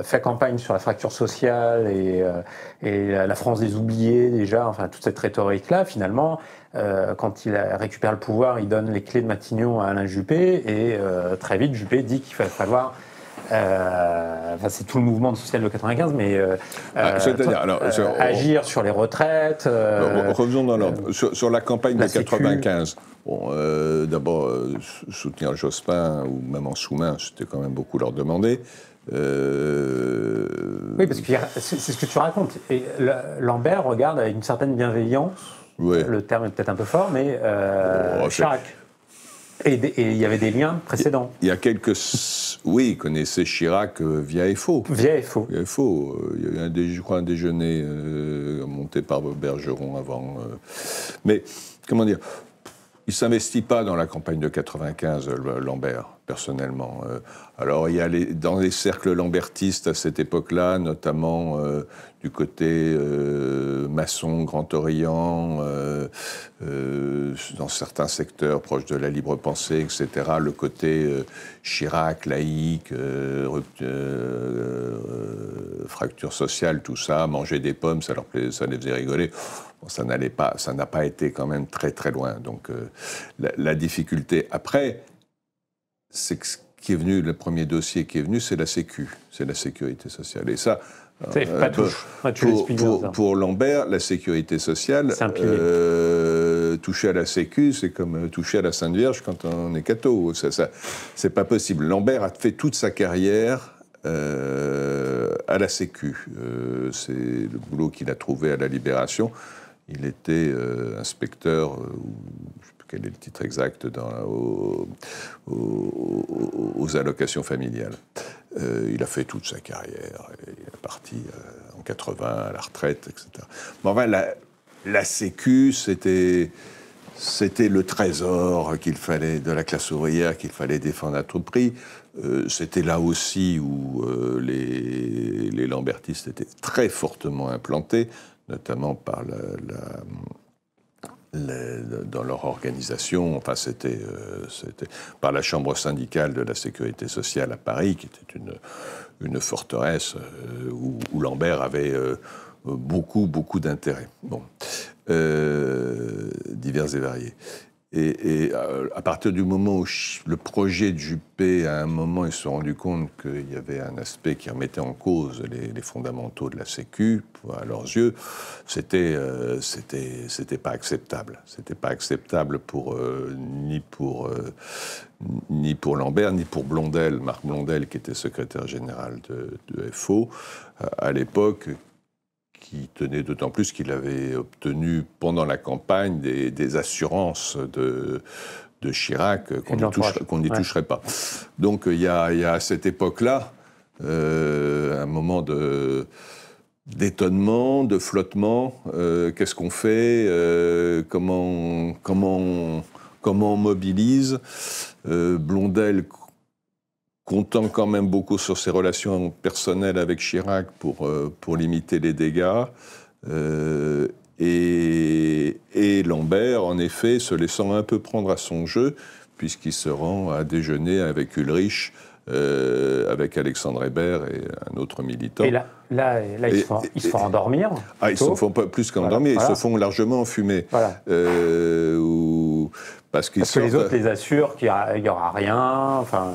fait campagne sur la fracture sociale et la France des oubliés déjà, enfin toute cette rhétorique-là, finalement, quand il récupère le pouvoir, il donne les clés de Matignon à Alain Juppé, et très vite Juppé dit qu'il va falloir... Enfin, c'est tout le mouvement social de 95, mais agir sur les retraites. Revenons dans l'ordre. Sur la campagne de 95, bon, d'abord, soutenir Jospin, ou même en sous-main, c'était quand même beaucoup leur demander. Oui, parce que c'est ce que tu racontes. Et Lambert regarde avec une certaine bienveillance, le terme est peut-être un peu fort, mais Chirac. Et il y avait des liens précédents. Il y a quelques... Oui, il connaissait Chirac via FO. Via FO. Via FO. Il y a eu, je crois, un déjeuner monté par Bergeron avant. Mais, comment dire, il ne s'investit pas dans la campagne de 95, Lambert, personnellement. Alors, il y a dans les cercles lambertistes à cette époque-là, notamment du côté maçon, Grand Orient, dans certains secteurs proches de la libre pensée, etc., le côté Chirac, laïque, fracture sociale, tout ça, manger des pommes, ça les faisait rigoler. Bon, ça n'a pas été quand même très très loin. Donc la difficulté après, c'est que ce qui est venu, le premier dossier qui est venu, c'est la Sécu, c'est la sécurité sociale. Et ça, pour Lambert, la sécurité sociale, toucher à la Sécu, c'est comme toucher à la Sainte Vierge quand on est catho. C'est pas possible. Lambert a fait toute sa carrière à la Sécu. C'est le boulot qu'il a trouvé à la Libération. Il était inspecteur, je ne sais plus quel est le titre exact, aux allocations familiales. Il a fait toute sa carrière. Il est parti en 80 à la retraite, etc. Mais enfin, la Sécu, c'était le trésor de la classe ouvrière qu'il fallait défendre à tout prix. C'était là aussi où les lambertistes étaient très fortement implantés, notamment par dans leur organisation. Enfin, c'était par la chambre syndicale de la sécurité sociale à Paris, qui était une forteresse où Lambert avait beaucoup d'intérêt. Bon, divers et variés. Et à partir du moment où le projet de Juppé, à un moment, ils se sont rendus compte qu'il y avait un aspect qui remettait en cause les fondamentaux de la Sécu, à leurs yeux, c'était pas acceptable. C'était pas acceptable ni pour Lambert, ni pour Blondel, Marc Blondel, qui était secrétaire général de FO à l'époque, qui tenait d'autant plus qu'il avait obtenu pendant la campagne des assurances Chirac qu'on n'y toucherait pas. Donc il y a à cette époque-là un moment d'étonnement, de flottement. Qu'est-ce qu'on fait, comment on mobilise. Blondel comptant quand même beaucoup sur ses relations personnelles avec Chirac pour limiter les dégâts. Et Lambert, en effet, se laissant un peu prendre à son jeu, puisqu'il se rend à déjeuner avec Ulrich, avec Alexandre Hébert et un autre militant. Et là ils se font endormir. Ils se font pas plus qu'endormir, ils se font largement enfumer. Voilà. Parce que les autres les assurent qu'il n'y aura rien. Enfin...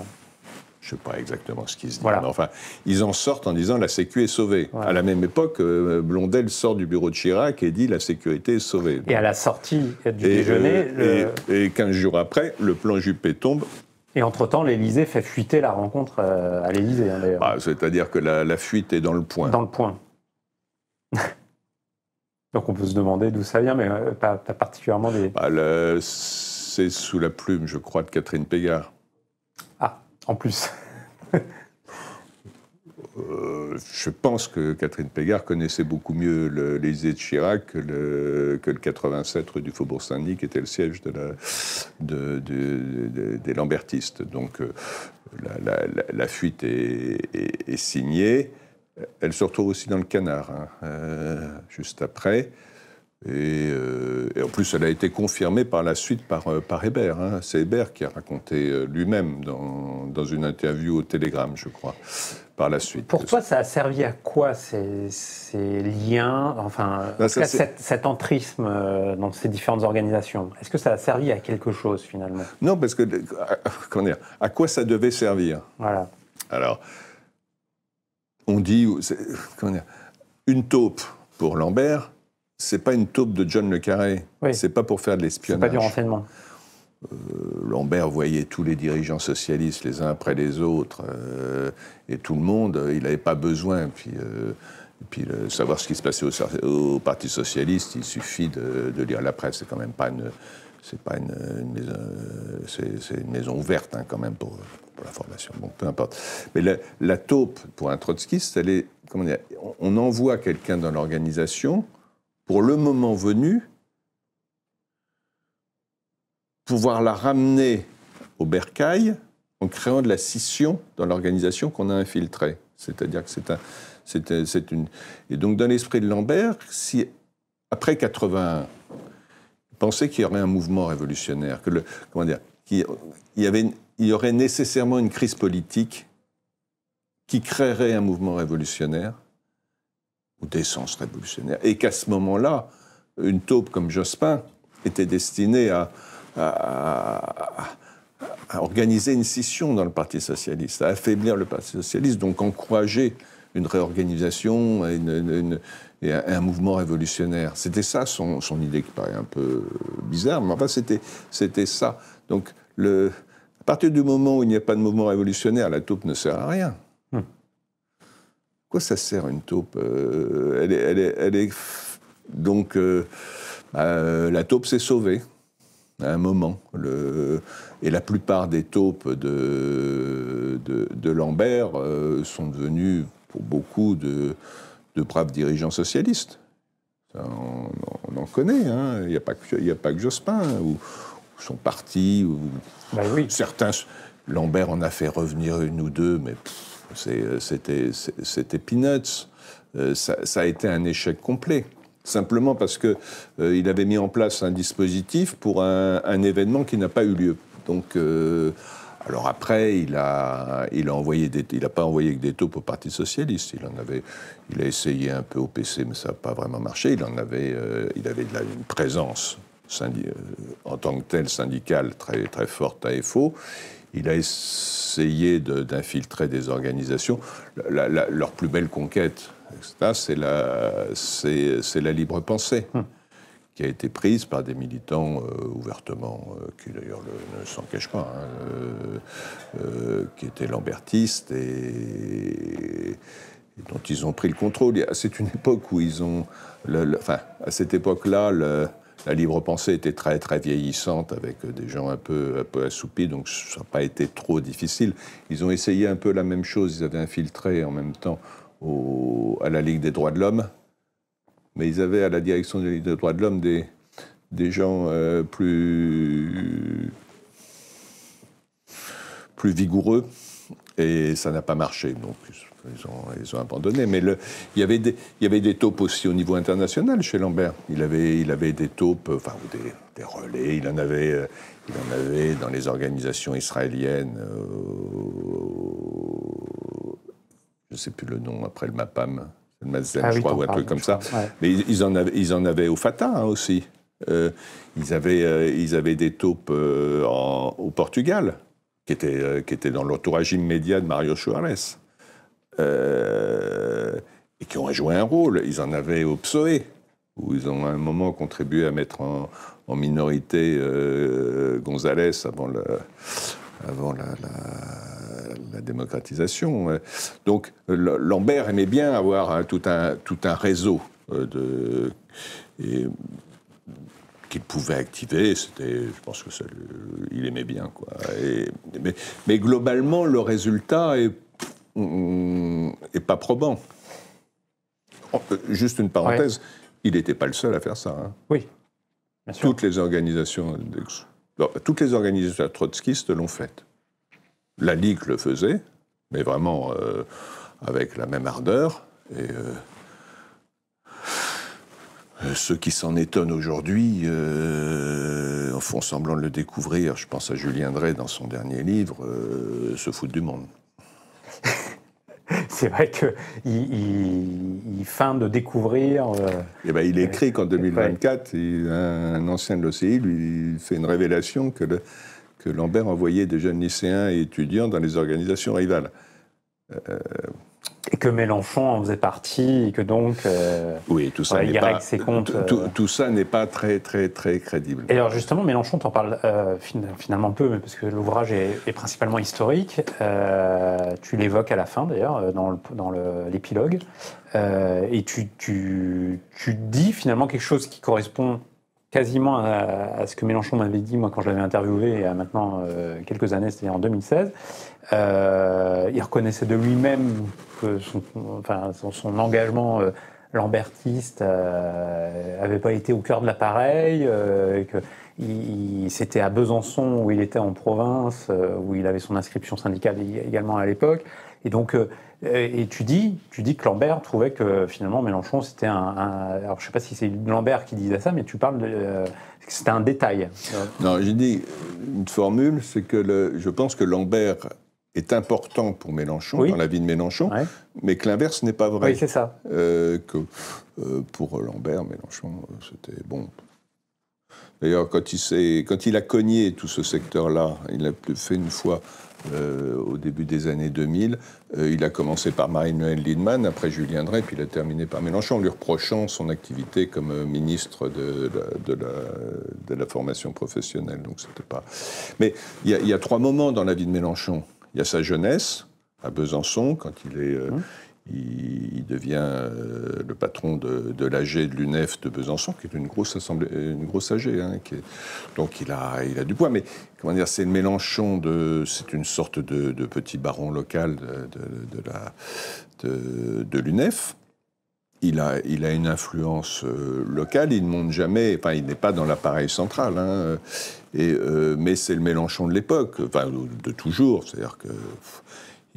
Je ne sais pas exactement ce qu'ils se disent. Voilà. Mais enfin, ils en sortent en disant la sécu est sauvée. Ouais. À la même époque, Blondel sort du bureau de Chirac et dit la sécurité est sauvée. Et à la sortie du déjeuner... Et 15 jours après, le plan Juppé tombe. Et entre-temps, l'Élysée fait fuiter la rencontre à l'Élysée, hein, d'ailleurs. C'est-à-dire que la fuite est dans le point. Dans le point. Donc on peut se demander d'où ça vient, mais pas particulièrement des... C'est sous la plume, je crois, de Catherine Pégard. En plus. Je pense que Catherine Pégard connaissait beaucoup mieux l'Élysée de Chirac que le 87 rue du Faubourg Saint-Denis, qui était le siège des Lambertistes. Donc la fuite est signée. Elle se retrouve aussi dans le Canard, juste après. Et en plus, elle a été confirmée par la suite par Hébert. C'est Hébert qui a raconté lui-même dans une interview au Télégramme, je crois, par la suite. Pour toi, ça a servi à quoi ces liens, enfin, cet entrisme dans ces différentes organisations? Est-ce que ça a servi à quelque chose, finalement? Non, parce que, à quoi ça devait servir? Voilà. Alors, on dit, une taupe pour Lambert, c'est pas une taupe de John le Carré. Oui. C'est pas pour faire de l'espionnage. C'est pas du renseignement. Lambert voyait tous les dirigeants socialistes les uns après les autres et tout le monde. Il n'avait pas besoin. Puis savoir ce qui se passait au Parti socialiste, il suffit de lire la presse. C'est quand même pas une maison. C'est une maison ouverte quand même pour l'information. Bon, peu importe. Mais la taupe pour un trotskiste, elle est, on envoie quelqu'un dans l'organisation. Pour le moment venu, pouvoir la ramener au bercail en créant de la scission dans l'organisation qu'on a infiltrée. C'est-à-dire que c'est une... Et donc, dans l'esprit de Lambert, si, après 81, il pensait qu'il y aurait un mouvement révolutionnaire, qu'il y aurait nécessairement une crise politique qui créerait un mouvement révolutionnaire, ou d'essence révolutionnaire, et qu'à ce moment-là, une taupe comme Jospin était destinée à organiser une scission dans le Parti socialiste, à affaiblir le Parti socialiste, donc encourager une réorganisation et un mouvement révolutionnaire. C'était ça son idée, qui paraît un peu bizarre, mais enfin c'était ça. Donc à partir du moment où il n'y a pas de mouvement révolutionnaire, la taupe ne sert à rien. Quoi ça sert une taupe? Donc la taupe s'est sauvée à un moment. Et la plupart des taupes de Lambert sont devenues pour beaucoup de braves dirigeants socialistes. Ça, on en connaît. Il n'y a pas que Jospin ou son parti. Oui. Certains, Lambert en a fait revenir une ou deux, mais c'était peanuts. Ça a été un échec complet. Simplement parce qu'il avait mis en place un dispositif pour un événement qui n'a pas eu lieu. Donc, alors après, il a pas envoyé que des taupes au Parti socialiste. Il a essayé un peu au PC, mais ça n'a pas vraiment marché. Il avait une présence en tant que telle syndicale très très forte à FO. Il a essayé d'infiltrer des organisations. Leur plus belle conquête, c'est la libre pensée, qui a été prise par des militants ouvertement, qui d'ailleurs ne s'en cachent pas, qui étaient lambertistes et dont ils ont pris le contrôle. C'est une époque où ils ont... à cette époque-là, la libre pensée était très, très vieillissante avec des gens un peu assoupis, donc ça n'a pas été trop difficile. Ils ont essayé un peu la même chose, ils avaient infiltré en même temps à la Ligue des droits de l'homme, mais ils avaient à la direction de la Ligue des droits de l'homme des gens plus vigoureux, et ça n'a pas marché, donc ils ont abandonné. Mais il y avait des taupes aussi au niveau international chez Lambert. Il avait des taupes, enfin des relais, il en avait dans les organisations israéliennes, je ne sais plus le nom, après le MAPAM, le Mazen, je crois, ou un truc comme ça. Ouais. Mais ils en avaient au Fatah aussi. Ils avaient des taupes au Portugal, qui étaient dans l'entourage immédiat de Mario Soares, et qui ont joué un rôle. Ils en avaient au PSOE, où ils ont à un moment contribué à mettre en minorité González avant la démocratisation. Donc Lambert aimait bien avoir tout un réseau qu'il pouvait activer. Je pense que il aimait bien, quoi. Mais globalement, le résultat est pas probant. Juste une parenthèse, il n'était pas le seul à faire ça. Hein. Oui, bien sûr. Toutes les organisations trotskistes l'ont fait. La Ligue le faisait, mais vraiment avec la même ardeur. Et ceux qui s'en étonnent aujourd'hui font semblant de le découvrir. Je pense à Julien Drey dans son dernier livre, se foutent du monde. C'est vrai qu'il feint de découvrir... il écrit qu'en 2024, un ancien de l'OCI lui fait une révélation que Lambert envoyait des jeunes lycéens et étudiants dans les organisations rivales. Et que Mélenchon en faisait partie, et que donc... oui, tout ça n'est pas... ses comptes, tout ça n'est pas très, très, très crédible. Et alors justement, Mélenchon, t'en parles finalement peu, mais parce que l'ouvrage est principalement historique. Tu l'évoques à la fin, d'ailleurs, dans l'épilogue. Et tu dis finalement quelque chose qui correspond quasiment à ce que Mélenchon m'avait dit, moi, quand je l'avais interviewé, il y a maintenant quelques années, c'est-à-dire en 2016. Il reconnaissait de lui-même que son engagement lambertiste n'avait pas été au cœur de l'appareil, que c'était à Besançon, où il était en province, où il avait son inscription syndicale également à l'époque. Et donc, et tu dis que Lambert trouvait que finalement Mélenchon c'était alors je sais pas si c'est Lambert qui disait ça, mais tu parles que c'était un détail. Non, j'ai dit une formule, c'est que je pense que Lambert est important pour Mélenchon, dans la vie de Mélenchon, mais que l'inverse n'est pas vrai. Oui, c'est ça. Pour Lambert, Mélenchon, c'était bon. D'ailleurs, quand il a cogné tout ce secteur-là, il l'a fait une fois au début des années 2000, il a commencé par Marie-Noëlle Lienemann, après Julien Drey, puis il a terminé par Mélenchon, en lui reprochant son activité comme ministre de la formation professionnelle. Donc c'était pas... Mais il y a 3 moments dans la vie de Mélenchon. Il y a sa jeunesse, à Besançon, quand il devient le patron de l'AG de l'UNEF de Besançon, qui est une grosse AG. Hein, donc il a du poids. Mais comment dire, c'est le Mélenchon c'est une sorte de petit baron local de l'UNEF. Il a une influence locale. Il ne monte jamais. Enfin, il n'est pas dans l'appareil central. Hein, mais c'est le Mélenchon de l'époque, enfin de toujours. C'est-à-dire que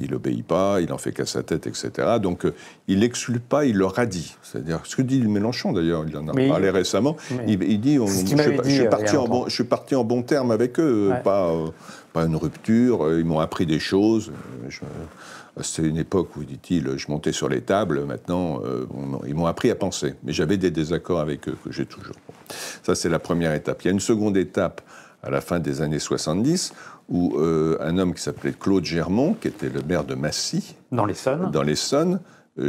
il n'obéit pas, il en fait qu'à sa tête, etc. Donc, il n'exclut pas, il leur a dit. C'est-à-dire, ce que dit Mélenchon, d'ailleurs, il en a parlé récemment, il dit, je suis parti en bon terme avec eux, pas une rupture, ils m'ont appris des choses. C'est une époque où, dit-il, je montais sur les tables, maintenant, ils m'ont appris à penser. Mais j'avais des désaccords avec eux, que j'ai toujours. Ça, c'est la première étape. Il y a une seconde étape, à la fin des années 70, où un homme qui s'appelait Claude Germont, qui était le maire de Massy, dans l'Essonne,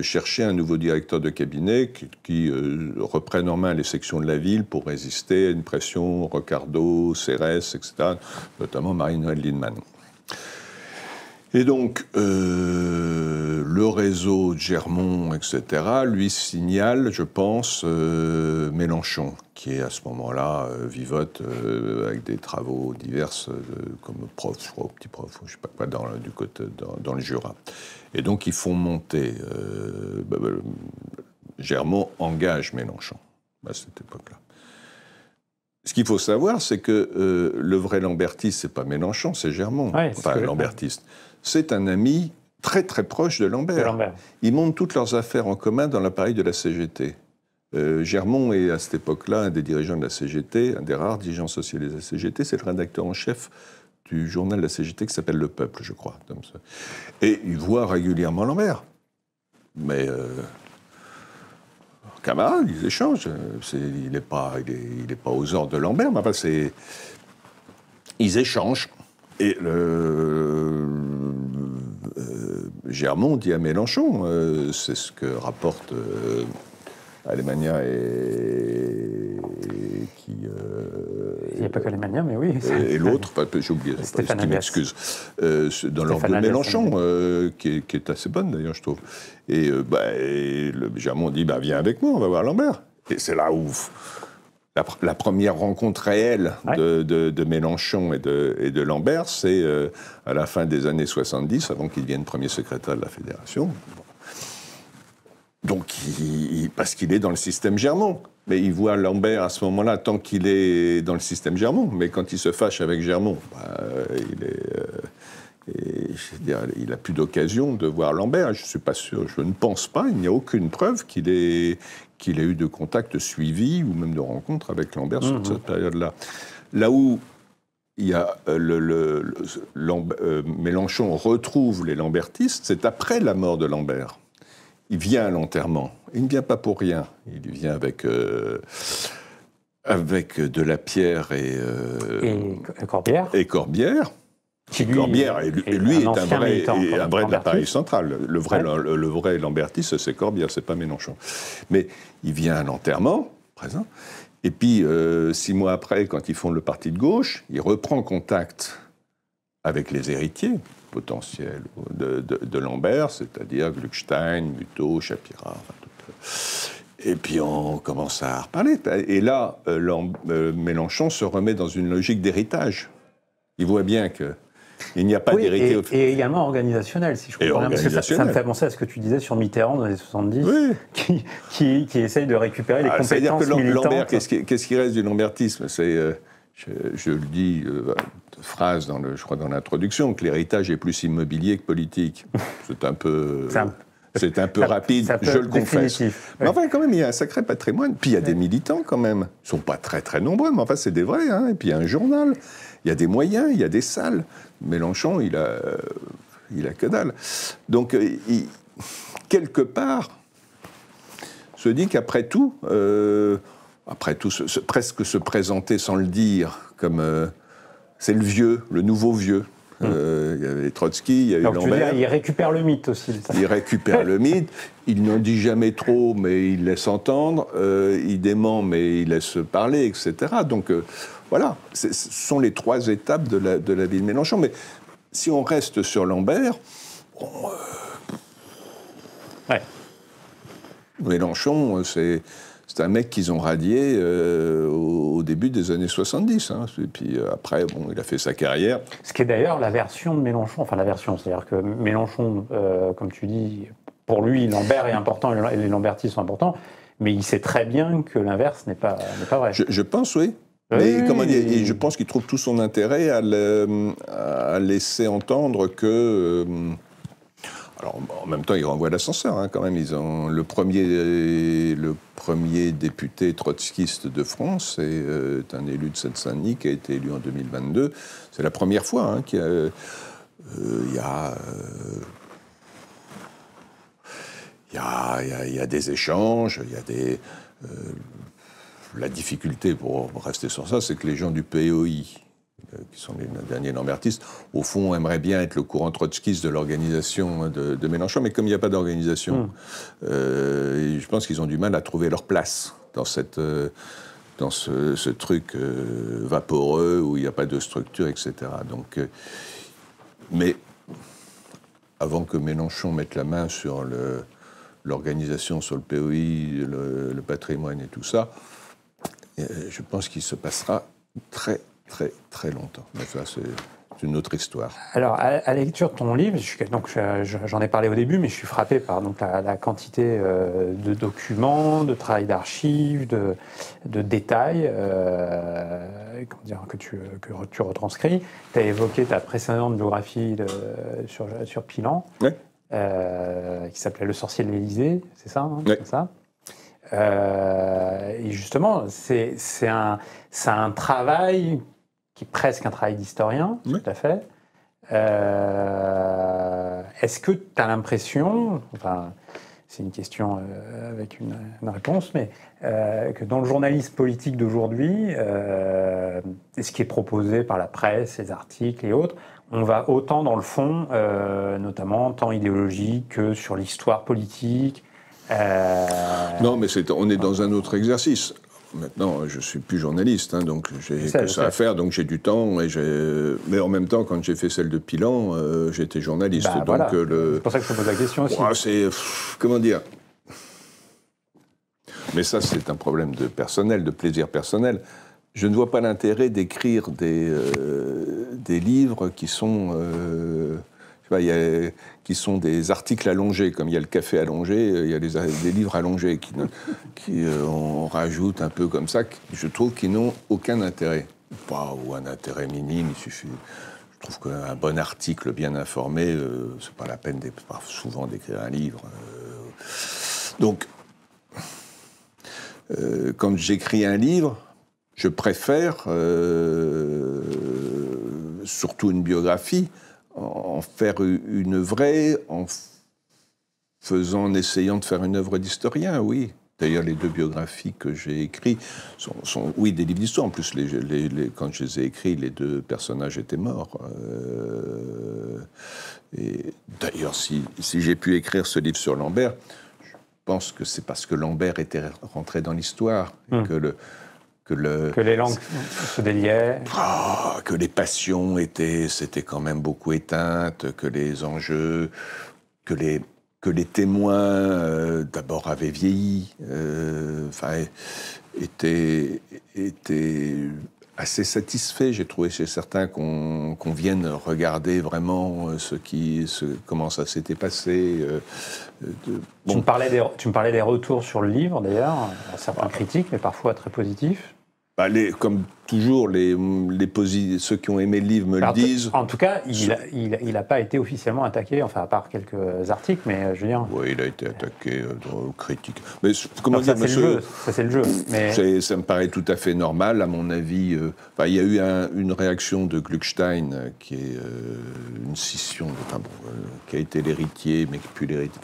cherchait un nouveau directeur de cabinet qui reprenne en main les sections de la ville pour résister à une pression Ricardo, Cérès, etc., notamment Marie-Noëlle Lienemann. Et donc, le le réseau de Germont, etc., lui signale, je pense, Mélenchon, qui est à ce moment-là vivote avec des travaux divers comme prof, je crois, petit prof, je ne sais pas quoi, dans le Jura. Et donc ils font monter. Germont engage Mélenchon à cette époque-là. Ce qu'il faut savoir, c'est que le vrai lambertiste, c'est pas Mélenchon, c'est Germont. Ouais, enfin, lambertiste. C'est un ami très très proche de Lambert. Ils montent toutes leurs affaires en commun dans l'appareil de la CGT. Germont est à cette époque-là un des dirigeants de la CGT, un des rares dirigeants socialistes de la CGT, c'est le rédacteur en chef du journal de la CGT qui s'appelle Le Peuple, je crois. Comme ça. Et il voit régulièrement Lambert. Mais camarades, ils échangent. Il n'est pas aux ordres de Lambert, mais enfin, ils échangent. Et Germont dit à Mélenchon, c'est ce que rapporte Alemania et qui... il n'y a pas que Alemania, mais oui. Et l'autre, j'ai oublié, je m'excuse. Dans l'ordre de Mélenchon, qui est assez bonne d'ailleurs, je trouve. Et Germont dit, viens avec moi, on va voir Lambert. Et c'est là où... La première rencontre réelle de Mélenchon et de Lambert, c'est à la fin des années 70, avant qu'il devienne premier secrétaire de la Fédération. Donc, parce qu'il est dans le système Germont. Mais il voit Lambert à ce moment-là, tant qu'il est dans le système Germont. Mais quand il se fâche avec Germont, il n'a plus d'occasion de voir Lambert. Je ne suis pas sûr, je ne pense pas, il n'y a aucune preuve qu'il ait eu de contact suivi ou même de rencontre avec Lambert sur cette période-là. Là où il y a Mélenchon retrouve les lambertistes, c'est après la mort de Lambert. Il vient à l'enterrement. Il ne vient pas pour rien. Il vient avec Delapierre et Corbière. Corbière. Corbière, lui est un vrai de l'appareil central. Le vrai lambertiste, c'est Corbière, c'est pas Mélenchon. Mais il vient à l'enterrement, présent, et puis 6 mois après, quand ils font le parti de gauche, il reprend contact avec les héritiers potentiels de Lambert, c'est-à-dire Gluckstein, Muto, Chapira, et puis on commence à reparler. Et là, Mélenchon se remet dans une logique d'héritage. Il voit bien que il n'y a pas d'héritier. Et également organisationnel, si je comprends bien. Parce que ça me fait penser à ce que tu disais sur Mitterrand dans les 70, qui essaye de récupérer les compétences militantes. Lambert, qu'est-ce qui reste du lambertisme ? C'est, je le dis, phrase je crois dans l'introduction, que l'héritage est plus immobilier que politique. C'est un peu... C'est un peu rapide, je le confesse. Mais enfin, quand même, il y a un sacré patrimoine. Puis il y a des militants, quand même. Ils ne sont pas très, très nombreux, mais enfin, c'est des vrais. Hein. Et puis il y a un journal, il y a des moyens, il y a des salles. Mélenchon, il a que dalle. Donc, quelque part, se dit qu'après tout, presque se présenter sans le dire, comme c'est le vieux, le nouveau vieux. Il y avait Trotsky, il y a eu Lambert. Tu veux dire, il récupère le mythe aussi. Il récupère le mythe. Il n'en dit jamais trop, mais il laisse entendre. Il dément, mais il laisse parler, etc. Donc, voilà. Ce sont les 3 étapes de la vie de Mélenchon. Mais si on reste sur Lambert, Mélenchon, c'est un mec qu'ils ont radié au début des années 70. Hein. Et puis après, il a fait sa carrière. Ce qui est d'ailleurs la version de Mélenchon, c'est-à-dire que Mélenchon, comme tu dis, pour lui, Lambert est important et les lambertistes sont importants, mais il sait très bien que l'inverse n'est pas vrai. Je pense, oui. Mais comment dire, je pense qu'il trouve tout son intérêt à laisser entendre que... alors, en même temps, il renvoie l'ascenseur, hein, quand même. Ils ont le premier député trotskiste de France est un élu de Seine-Saint-Denis qui a été élu en 2022. C'est la première fois qu'il y a des échanges, il y a des... la difficulté, pour rester sur ça, c'est que les gens du POI, qui sont les derniers lambertistes, au fond, aimeraient bien être le courant trotskiste de l'organisation de Mélenchon, mais comme il n'y a pas d'organisation, je pense qu'ils ont du mal à trouver leur place dans ce truc vaporeux où il n'y a pas de structure, etc. Donc, mais avant que Mélenchon mette la main sur l'organisation, sur le POI, le patrimoine et tout ça, je pense qu'il se passera très, très, très longtemps. Mais ça, c'est une autre histoire. Alors, à la lecture de ton livre, j'en ai parlé au début, mais je suis frappé par la quantité de documents, de travail d'archives, de détails que tu retranscris. Tu as évoqué ta précédente biographie sur Pilan, Ouais. Qui s'appelait Le sorcier de l'Élysée, c'est ça, hein, Ouais. c'est ça. Et justement, c'est un travail qui est presque un travail d'historien, Oui. tout à fait. Est-ce que tu as l'impression, enfin, c'est une question avec une réponse, mais que dans le journalisme politique d'aujourd'hui, ce qui est proposé par la presse, les articles et autres, on va autant dans le fond, notamment tant idéologique que sur l'histoire politique. Non, mais on est dans un autre exercice. Maintenant, je ne suis plus journaliste, hein, donc j'ai que ça à faire, donc j'ai du temps. Mais en même temps, quand j'ai fait celle de Pilan, j'étais journaliste. Bah, donc voilà. C'est pour ça que je te pose la question aussi. Comment dire? Mais ça, c'est un problème de plaisir personnel. Je ne vois pas l'intérêt d'écrire des livres qui sont... qui sont des articles allongés, comme il y a le café allongé, il y a des livres allongés on rajoute un peu comme ça, je trouve qu'ils n'ont aucun intérêt. Ou un intérêt minime, il suffit... Je trouve qu'un bon article bien informé, c'est pas la peine souvent d'écrire un livre. Donc, quand j'écris un livre, je préfère, surtout une biographie, en faire une vraie, en essayant de faire une œuvre d'historien, oui. D'ailleurs, les deux biographies que j'ai écrites sont oui, des livres d'histoire. En plus, quand je les ai écrits, les deux personnages étaient morts. Et d'ailleurs, si j'ai pu écrire ce livre sur Lambert, je pense que c'est parce que Lambert était rentré dans l'histoire, et que les langues se déliaient. Que les passions s'étaient quand même beaucoup éteintes, que les enjeux, que les témoins, d'abord avaient vieilli, étaient assez satisfaits. J'ai trouvé chez certains qu'on vienne regarder vraiment comment ça s'était passé. Tu me parlais des retours sur le livre, d'ailleurs, certains critiques, mais parfois très positifs. Comme toujours, ceux qui ont aimé le livre me le disent. En tout cas, il n'a pas été officiellement attaqué, enfin, à part quelques articles, mais je veux dire... Oui, il a été attaqué, critique. Mais comment dire, ça, c'est le jeu. Mais... Ça me paraît tout à fait normal, à mon avis. Il y a eu une réaction de Gluckstein, qui est une scission, qui a été l'héritier, mais qui n'est plus l'héritier.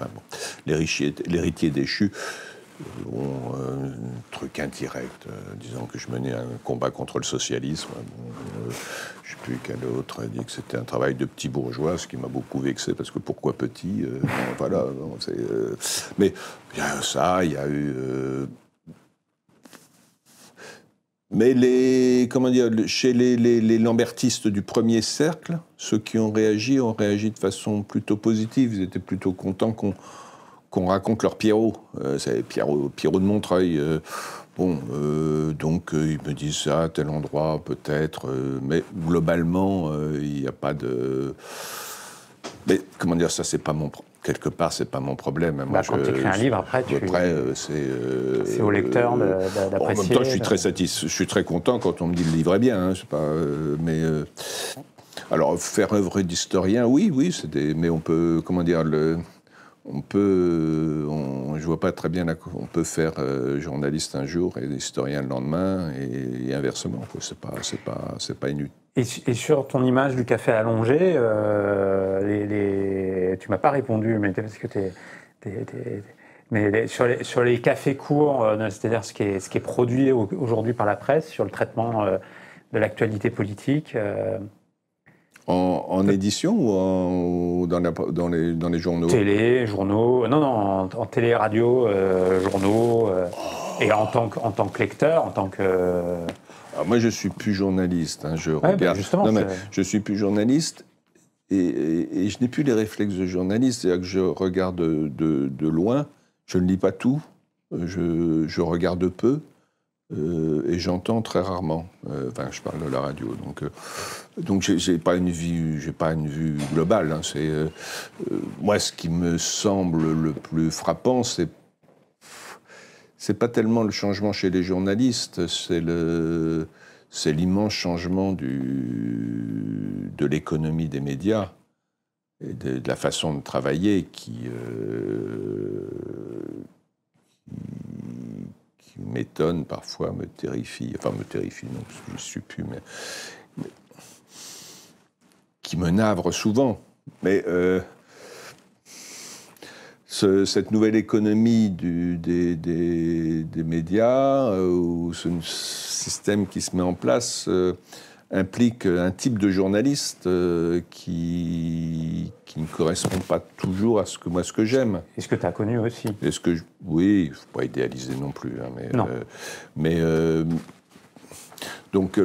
L'héritier déchu. Un truc indirect, disant que je menais un combat contre le socialisme. Je ne sais plus quel autre a dit que c'était un travail de petit bourgeois, ce qui m'a beaucoup vexé, parce que pourquoi petit voilà, mais il y a ça, il y a eu... Mais chez les lambertistes du premier cercle, ceux qui ont réagi de façon plutôt positive. Ils étaient plutôt contents qu'on raconte leur Pierrot. C'est Pierrot de Montreuil. Donc ils me disent ça à tel endroit, peut-être. Mais globalement, il n'y a pas de... Mais comment dire, ça, c'est pas quelque part, c'est pas mon problème. Moi, quand tu écris un livre, après, c'est au lecteur d'apprécier. En même temps, je suis très content quand on me dit le livre est bien. Hein, c'est pas, alors, faire œuvre d'historien, oui, mais on peut, comment dire, je vois pas très bien on peut faire journaliste un jour et historien le lendemain et inversement. C'est pas inutile. Et sur ton image du café allongé, tu m'as pas répondu, mais parce que mais sur les cafés courts, c'est-à-dire ce qui est produit aujourd'hui par la presse, sur le traitement de l'actualité politique. En édition ou dans les journaux? Télé, journaux, non, en télé, radio, journaux, et en tant que lecteur, en tant que... Alors moi, je suis plus journaliste. Je regarde. Justement, je suis plus journaliste. et je n'ai plus les réflexes de journaliste, c'est-à-dire que je regarde de loin, je ne lis pas tout, je regarde peu, et j'entends très rarement. Enfin, je parle de la radio, donc j'ai pas une vue globale. Hein. Moi, ce qui me semble le plus frappant, c'est pas tellement le changement chez les journalistes, c'est l'immense changement de l'économie des médias et de la façon de travailler qui m'étonne parfois, me terrifie, non, parce que je ne suis plus, mais qui me navre souvent. Mais cette nouvelle économie des médias, ou ce système qui se met en place, implique un type de journaliste qui ne correspond pas toujours à ce que j'aime. Est-ce que tu as connu aussi? Oui, il ne faut pas idéaliser non plus. Hein, mais donc,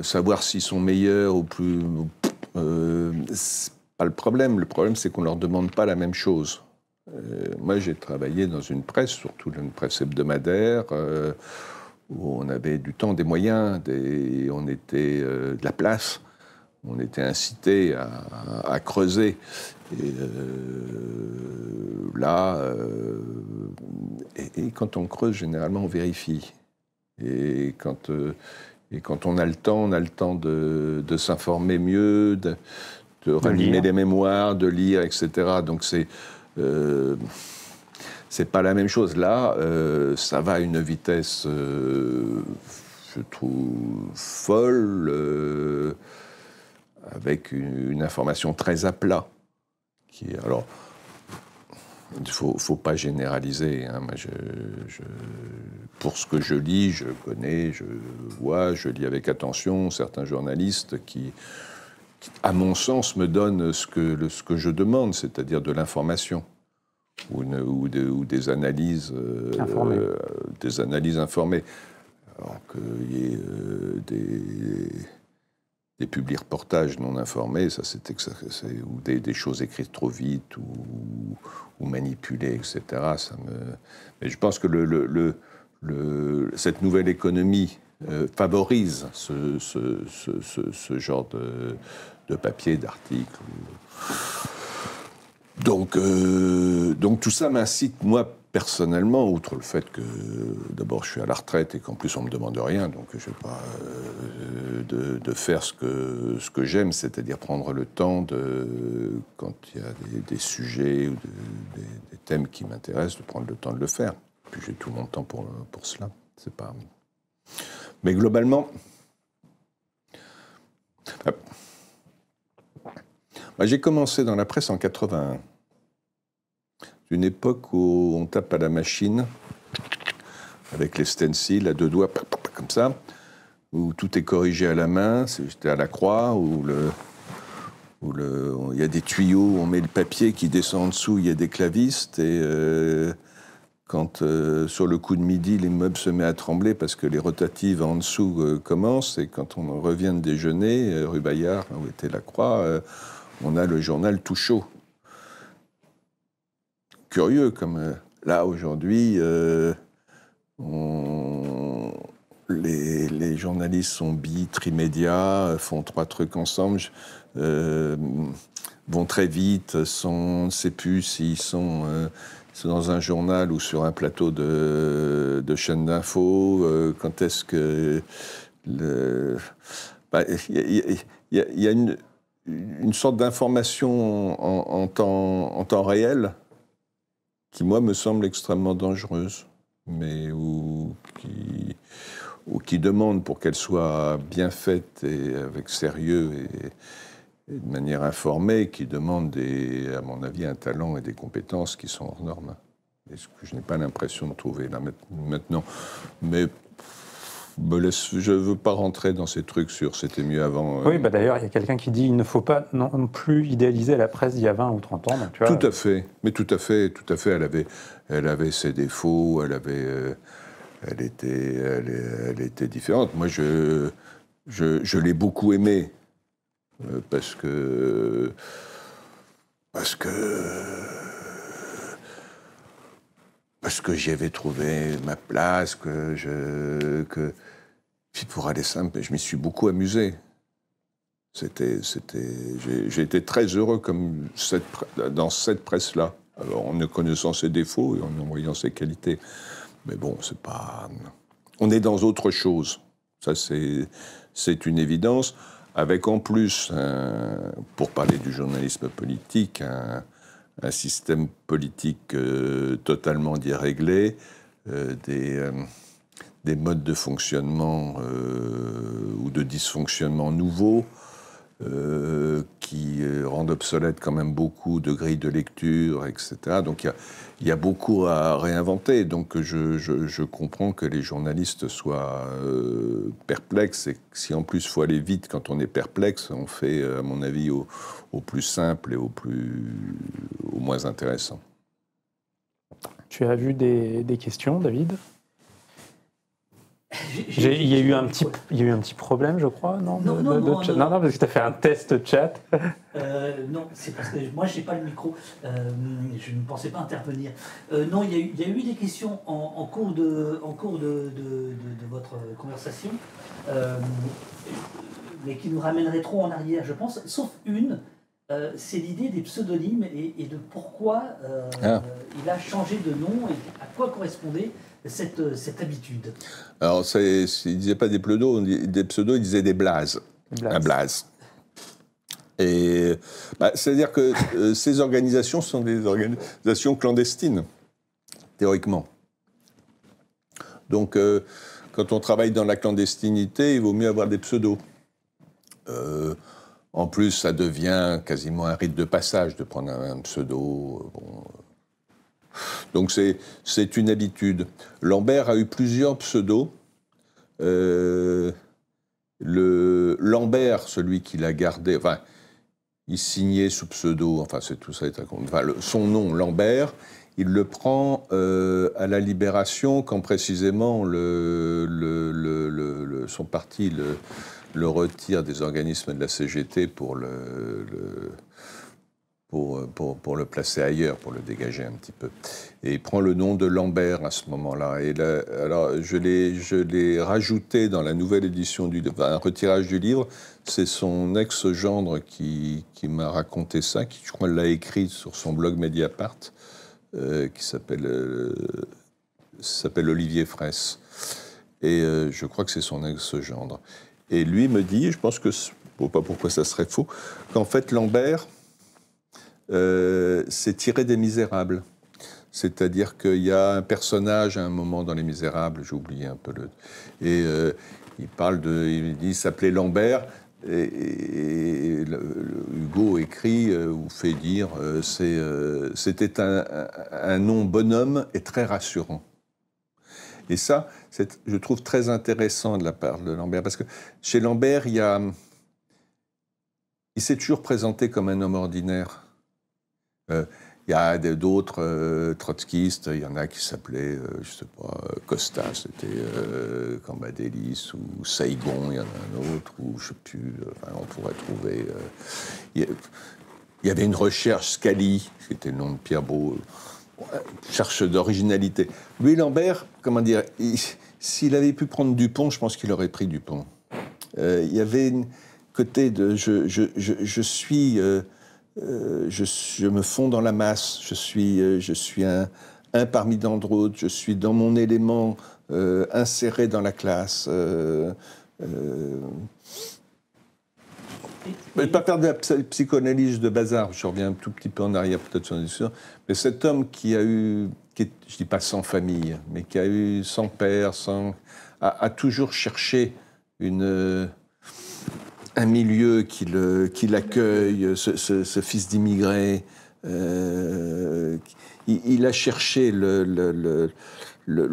savoir s'ils sont meilleurs ou plus... c'est pas le problème. Le problème, c'est qu'on ne leur demande pas la même chose. Moi, j'ai travaillé dans une presse, surtout une presse hebdomadaire, où on avait du temps, des moyens, on était de la place, on était incité à creuser. Et et quand on creuse, généralement, on vérifie. Et quand on a le temps de s'informer mieux, de ranimer les mémoires, de lire, etc. Donc c'est pas la même chose. Là, ça va à une vitesse, je trouve, folle, avec une information très à plat. Alors, il ne faut pas généraliser. Hein. Moi, pour ce que je lis, je connais, je vois, je lis avec attention certains journalistes qui à mon sens, me donnent ce que je demande, c'est-à-dire de l'information ou des analyses informées. Alors qu'il y ait des publi-reportages non informés, ou des choses écrites trop vite ou manipulées, etc. Mais je pense que cette nouvelle économie favorise ce genre de papier, d'article. Donc tout ça m'incite, moi, personnellement, outre le fait que, d'abord, je suis à la retraite et qu'en plus, on ne me demande rien, donc je n'ai pas de faire ce que j'aime, c'est-à-dire prendre le temps, quand il y a des sujets ou des thèmes qui m'intéressent, de prendre le temps de le faire. Puis j'ai tout mon temps pour cela. C'est pas... Mais globalement, j'ai commencé dans la presse en 81. Une époque où on tape à la machine, avec les stencils à deux doigts, comme ça, où tout est corrigé à la main, c'était à la croix, où il y a des tuyaux, on met le papier qui descend en dessous, il y a des clavistes, et quand sur le coup de midi, l'immeuble se met à trembler parce que les rotatives en dessous commencent, et quand on revient de déjeuner, rue Bayard, où était la croix, on a le journal tout chaud. Curieux, comme là, aujourd'hui, les journalistes sont trimédias, font 3 trucs ensemble, vont très vite, on ne sait plus s'ils sont dans un journal ou sur un plateau de chaîne d'infos, quand est-ce que... Il y a une sorte d'information en temps réel qui, moi, me semble extrêmement dangereuse, mais qui demande, pour qu'elle soit bien faite et avec sérieux et de manière informée, qui demande, à mon avis, un talent et des compétences qui sont hors normes. Et ce que je n'ai pas l'impression de trouver là maintenant. Mais je ne veux pas rentrer dans ces trucs sur « c'était mieux avant ». Oui, d'ailleurs, il y a quelqu'un qui dit qu'il ne faut pas non plus idéaliser la presse d'il y a 20 ou 30 ans. Donc, tu vois, tout à fait, mais tout à fait. Elle avait ses défauts, elle était différente. Moi, je l'ai beaucoup aimée parce que j'y avais trouvé ma place, puis pour aller simple, je m'y suis beaucoup amusé. J'ai été très heureux dans cette presse-là. Alors, en ne connaissant ses défauts et en voyant ses qualités. Mais bon, c'est pas... On est dans autre chose. Ça, c'est une évidence. Avec en plus, pour parler du journalisme politique, un système politique totalement déréglé, des modes de fonctionnement ou de dysfonctionnement nouveaux qui rendent obsolètes quand même beaucoup de grilles de lecture, etc. Donc il y a beaucoup à réinventer. Donc je comprends que les journalistes soient perplexes et que si en plus il faut aller vite quand on est perplexe, on fait, à mon avis, au plus simple et au moins intéressant. Tu as vu des questions, David ? Il y a eu un petit problème, je crois, non, non, parce que tu as fait un test chat. Non, c'est parce que moi, je n'ai pas le micro. Je ne pensais pas intervenir. Non, il y a eu des questions en cours de votre conversation, mais qui nous ramèneraient trop en arrière, je pense, sauf une. C'est l'idée des pseudonymes et de pourquoi il a changé de nom et à quoi correspondait cette habitude. Alors, il ne disait pas des pseudos, il disait des blazes. Un blaze. Et c'est-à-dire que ces organisations sont des organisations clandestines, théoriquement. Donc, quand on travaille dans la clandestinité, il vaut mieux avoir des pseudos. En plus, ça devient quasiment un rite de passage de prendre un pseudo. Donc c'est une habitude. Lambert a eu plusieurs pseudos. Lambert, celui qu'il a gardé, enfin, il signait sous pseudo, enfin, c'est tout ça. Son nom, Lambert, il le prend à la Libération quand précisément son parti le retire des organismes de la CGT pour le placer ailleurs, pour le dégager un petit peu. Et il prend le nom de Lambert à ce moment-là. Et là, alors, je l'ai rajouté dans la nouvelle édition un retirage du livre. C'est son ex-gendre qui m'a raconté ça, qui, je crois, l'a écrit sur son blog Mediapart, qui s'appelle Olivier Fraisse. Et je crois que c'est son ex-gendre. Et lui me dit, je pense que, je ne sais pas pourquoi ça serait faux, qu'en fait, Lambert, c'est tiré des Misérables. C'est-à-dire qu'il y a un personnage à un moment dans Les Misérables, j'ai oublié un peu et il dit, il s'appelait Lambert, et Hugo écrit ou fait dire, c'était un nom bonhomme et très rassurant. Et ça, je trouve très intéressant de la part de Lambert, parce que chez Lambert, il s'est toujours présenté comme un homme ordinaire. Il y a d'autres trotskistes, il y en a qui s'appelaient, je ne sais pas, Costa, c'était Cambadélis, ou Saigon, il y en a un autre, ou je ne sais plus, on pourrait trouver... il y avait une recherche, Scali, c'était le nom de Pierre Beau, cherche d'originalité. Lui, Lambert, comment dire, s'il avait pu prendre Dupont, je pense qu'il aurait pris Dupont. Il y avait un côté de... Je me fonds dans la masse, je suis un parmi tant d'autres, je suis dans mon élément inséré dans la classe. Je ne vais pas faire de la psychanalyse de bazar, je reviens un tout petit peu en arrière peut-être sur la discussion, mais cet homme qui a eu, je ne dis pas sans famille, mais qui a eu sans père, a toujours cherché un milieu qui l'accueille, ce fils d'immigré. Il a cherché le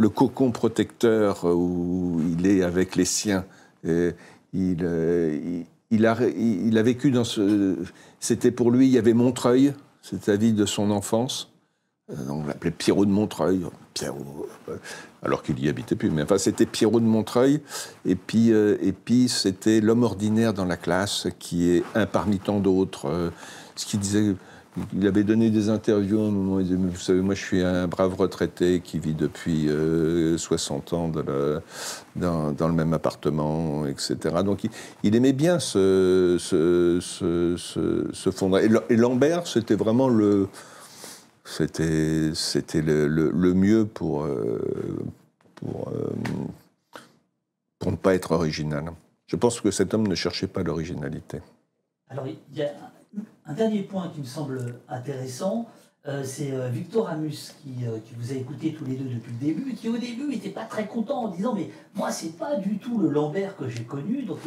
cocon protecteur où il est avec les siens. Il a vécu dans c'était pour lui, il y avait Montreuil, c'était la vie de son enfance, On l'appelait Pierrot de Montreuil, Pierrot, alors qu'il n'y habitait plus. Mais enfin, c'était Pierrot de Montreuil. Et puis c'était l'homme ordinaire dans la classe, qui est un parmi tant d'autres. Ce qu'il disait, il avait donné des interviews à un moment. Il disait, vous savez, moi, je suis un brave retraité qui vit depuis 60 ans dans le même appartement, etc. Donc, il aimait bien ce fondre. Et Lambert, c'était vraiment C'était le mieux pour ne pas être original. Je pense que cet homme ne cherchait pas l'originalité. Alors, il y a un dernier point qui me semble intéressant, c'est Victor Amus qui vous a écouté tous les deux depuis le début, qui au début n'était pas très content en disant « mais moi, c'est pas du tout le Lambert que j'ai connu ». Donc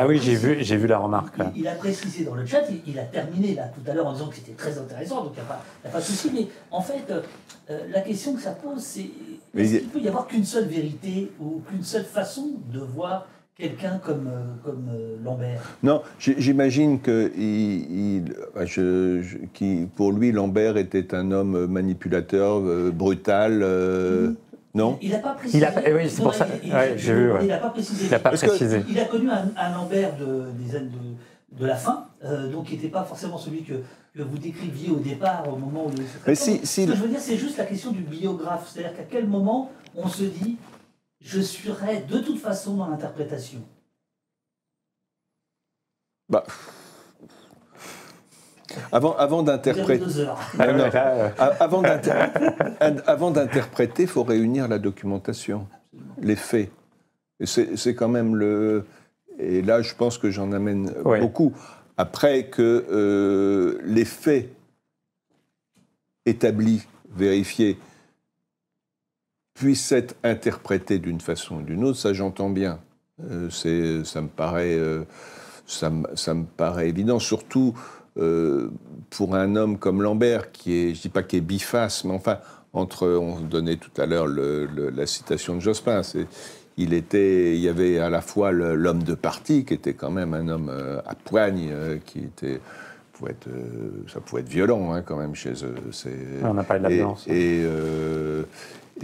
oui, j'ai vu la remarque. Il a précisé dans le chat, il a terminé là tout à l'heure en disant que c'était très intéressant, donc il n'y a pas de souci. Mais en fait, la question que ça pose, c'est est-ce qu'il peut y avoir qu'une seule vérité ou qu'une seule façon de voir quelqu'un comme Lambert? Non, j'imagine que pour lui, Lambert était un homme manipulateur, brutal. Non, il n'a pas précisé. Oui, c'est pour ça. J'ai vu. Il n'a pas précisé. Il n'a pas précisé. Il a connu un Lambert de la fin, donc qui n'était pas forcément celui que vous décriviez au départ, au moment où il Mais ce que je veux dire, c'est juste la question du biographe. C'est-à-dire qu'à quel moment on se dit je serai de toute façon dans l'interprétation. Bah. Avant d'interpréter, il faut réunir la documentation, les faits. C'est quand même le... Et là, je pense que j'en amène beaucoup. Après que les faits établis, vérifiés, puissent être interprétés d'une façon ou d'une autre, ça j'entends bien. Ça me paraît évident, surtout pour un homme comme Lambert, qui est, je ne dis pas qu'il est biface, mais enfin, on donnait tout à l'heure la citation de Jospin, il y avait à la fois l'homme de parti, qui était quand même un homme à poigne, qui était... ça pouvait être violent quand même chez eux. On n'a pas de la violence.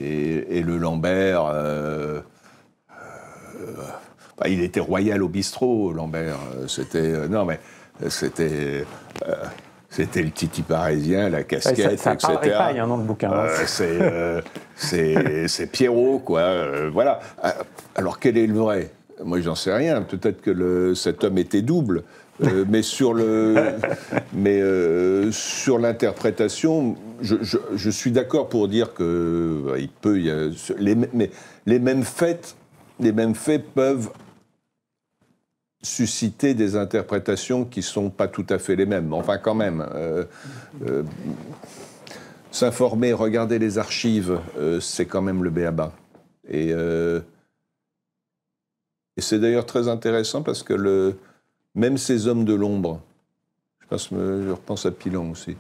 Et le Lambert, il était royal au bistrot, Lambert. C'était le titi parisien, la casquette, ça etc. Ça pas, il y a un nom de bouquin. C'est Pierrot, quoi. Voilà. Alors, quel est le vrai? Moi, j'en sais rien. Peut-être que cet homme était double. Mais sur l'interprétation, je suis d'accord pour dire que les mêmes faits peuvent susciter des interprétations qui ne sont pas tout à fait les mêmes. Enfin, quand même, s'informer, regarder les archives, c'est quand même le b.a.-ba. Et c'est d'ailleurs très intéressant parce que même ces hommes de l'ombre, je repense à Pilon aussi,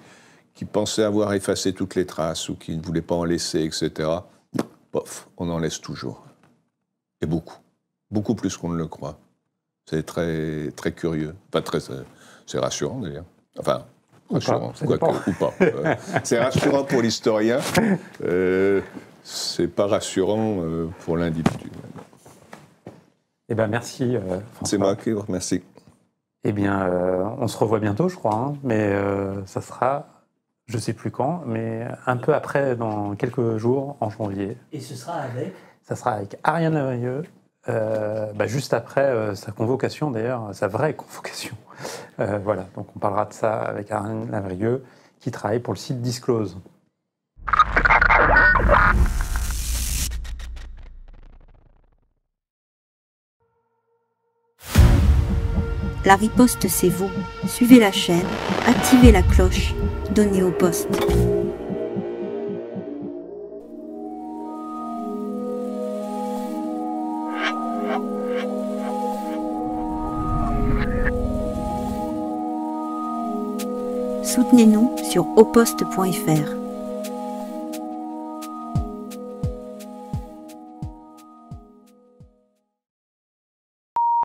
qui pensaient avoir effacé toutes les traces ou qui ne voulaient pas en laisser, etc., pof, on en laisse toujours. Et beaucoup. Beaucoup plus qu'on ne le croit. C'est très, très curieux. Enfin, c'est rassurant, d'ailleurs. Enfin, rassurant, ou pas. C'est rassurant pour l'historien. C'est pas rassurant pour l'individu. Eh bien, merci, François. C'est moi qui vous remercie. Eh bien, on se revoit bientôt, je crois, mais ça sera, je ne sais plus quand, mais un peu après, dans quelques jours, en janvier. Et ce sera avec? Ça sera avec Ariane Lavrieux, juste après sa convocation, d'ailleurs, sa vraie convocation. Voilà, donc on parlera de ça avec Ariane Lavrieux, qui travaille pour le site Disclose. La riposte, c'est vous. Suivez la chaîne, activez la cloche, donnez au poste. Soutenez-nous sur auposte.fr.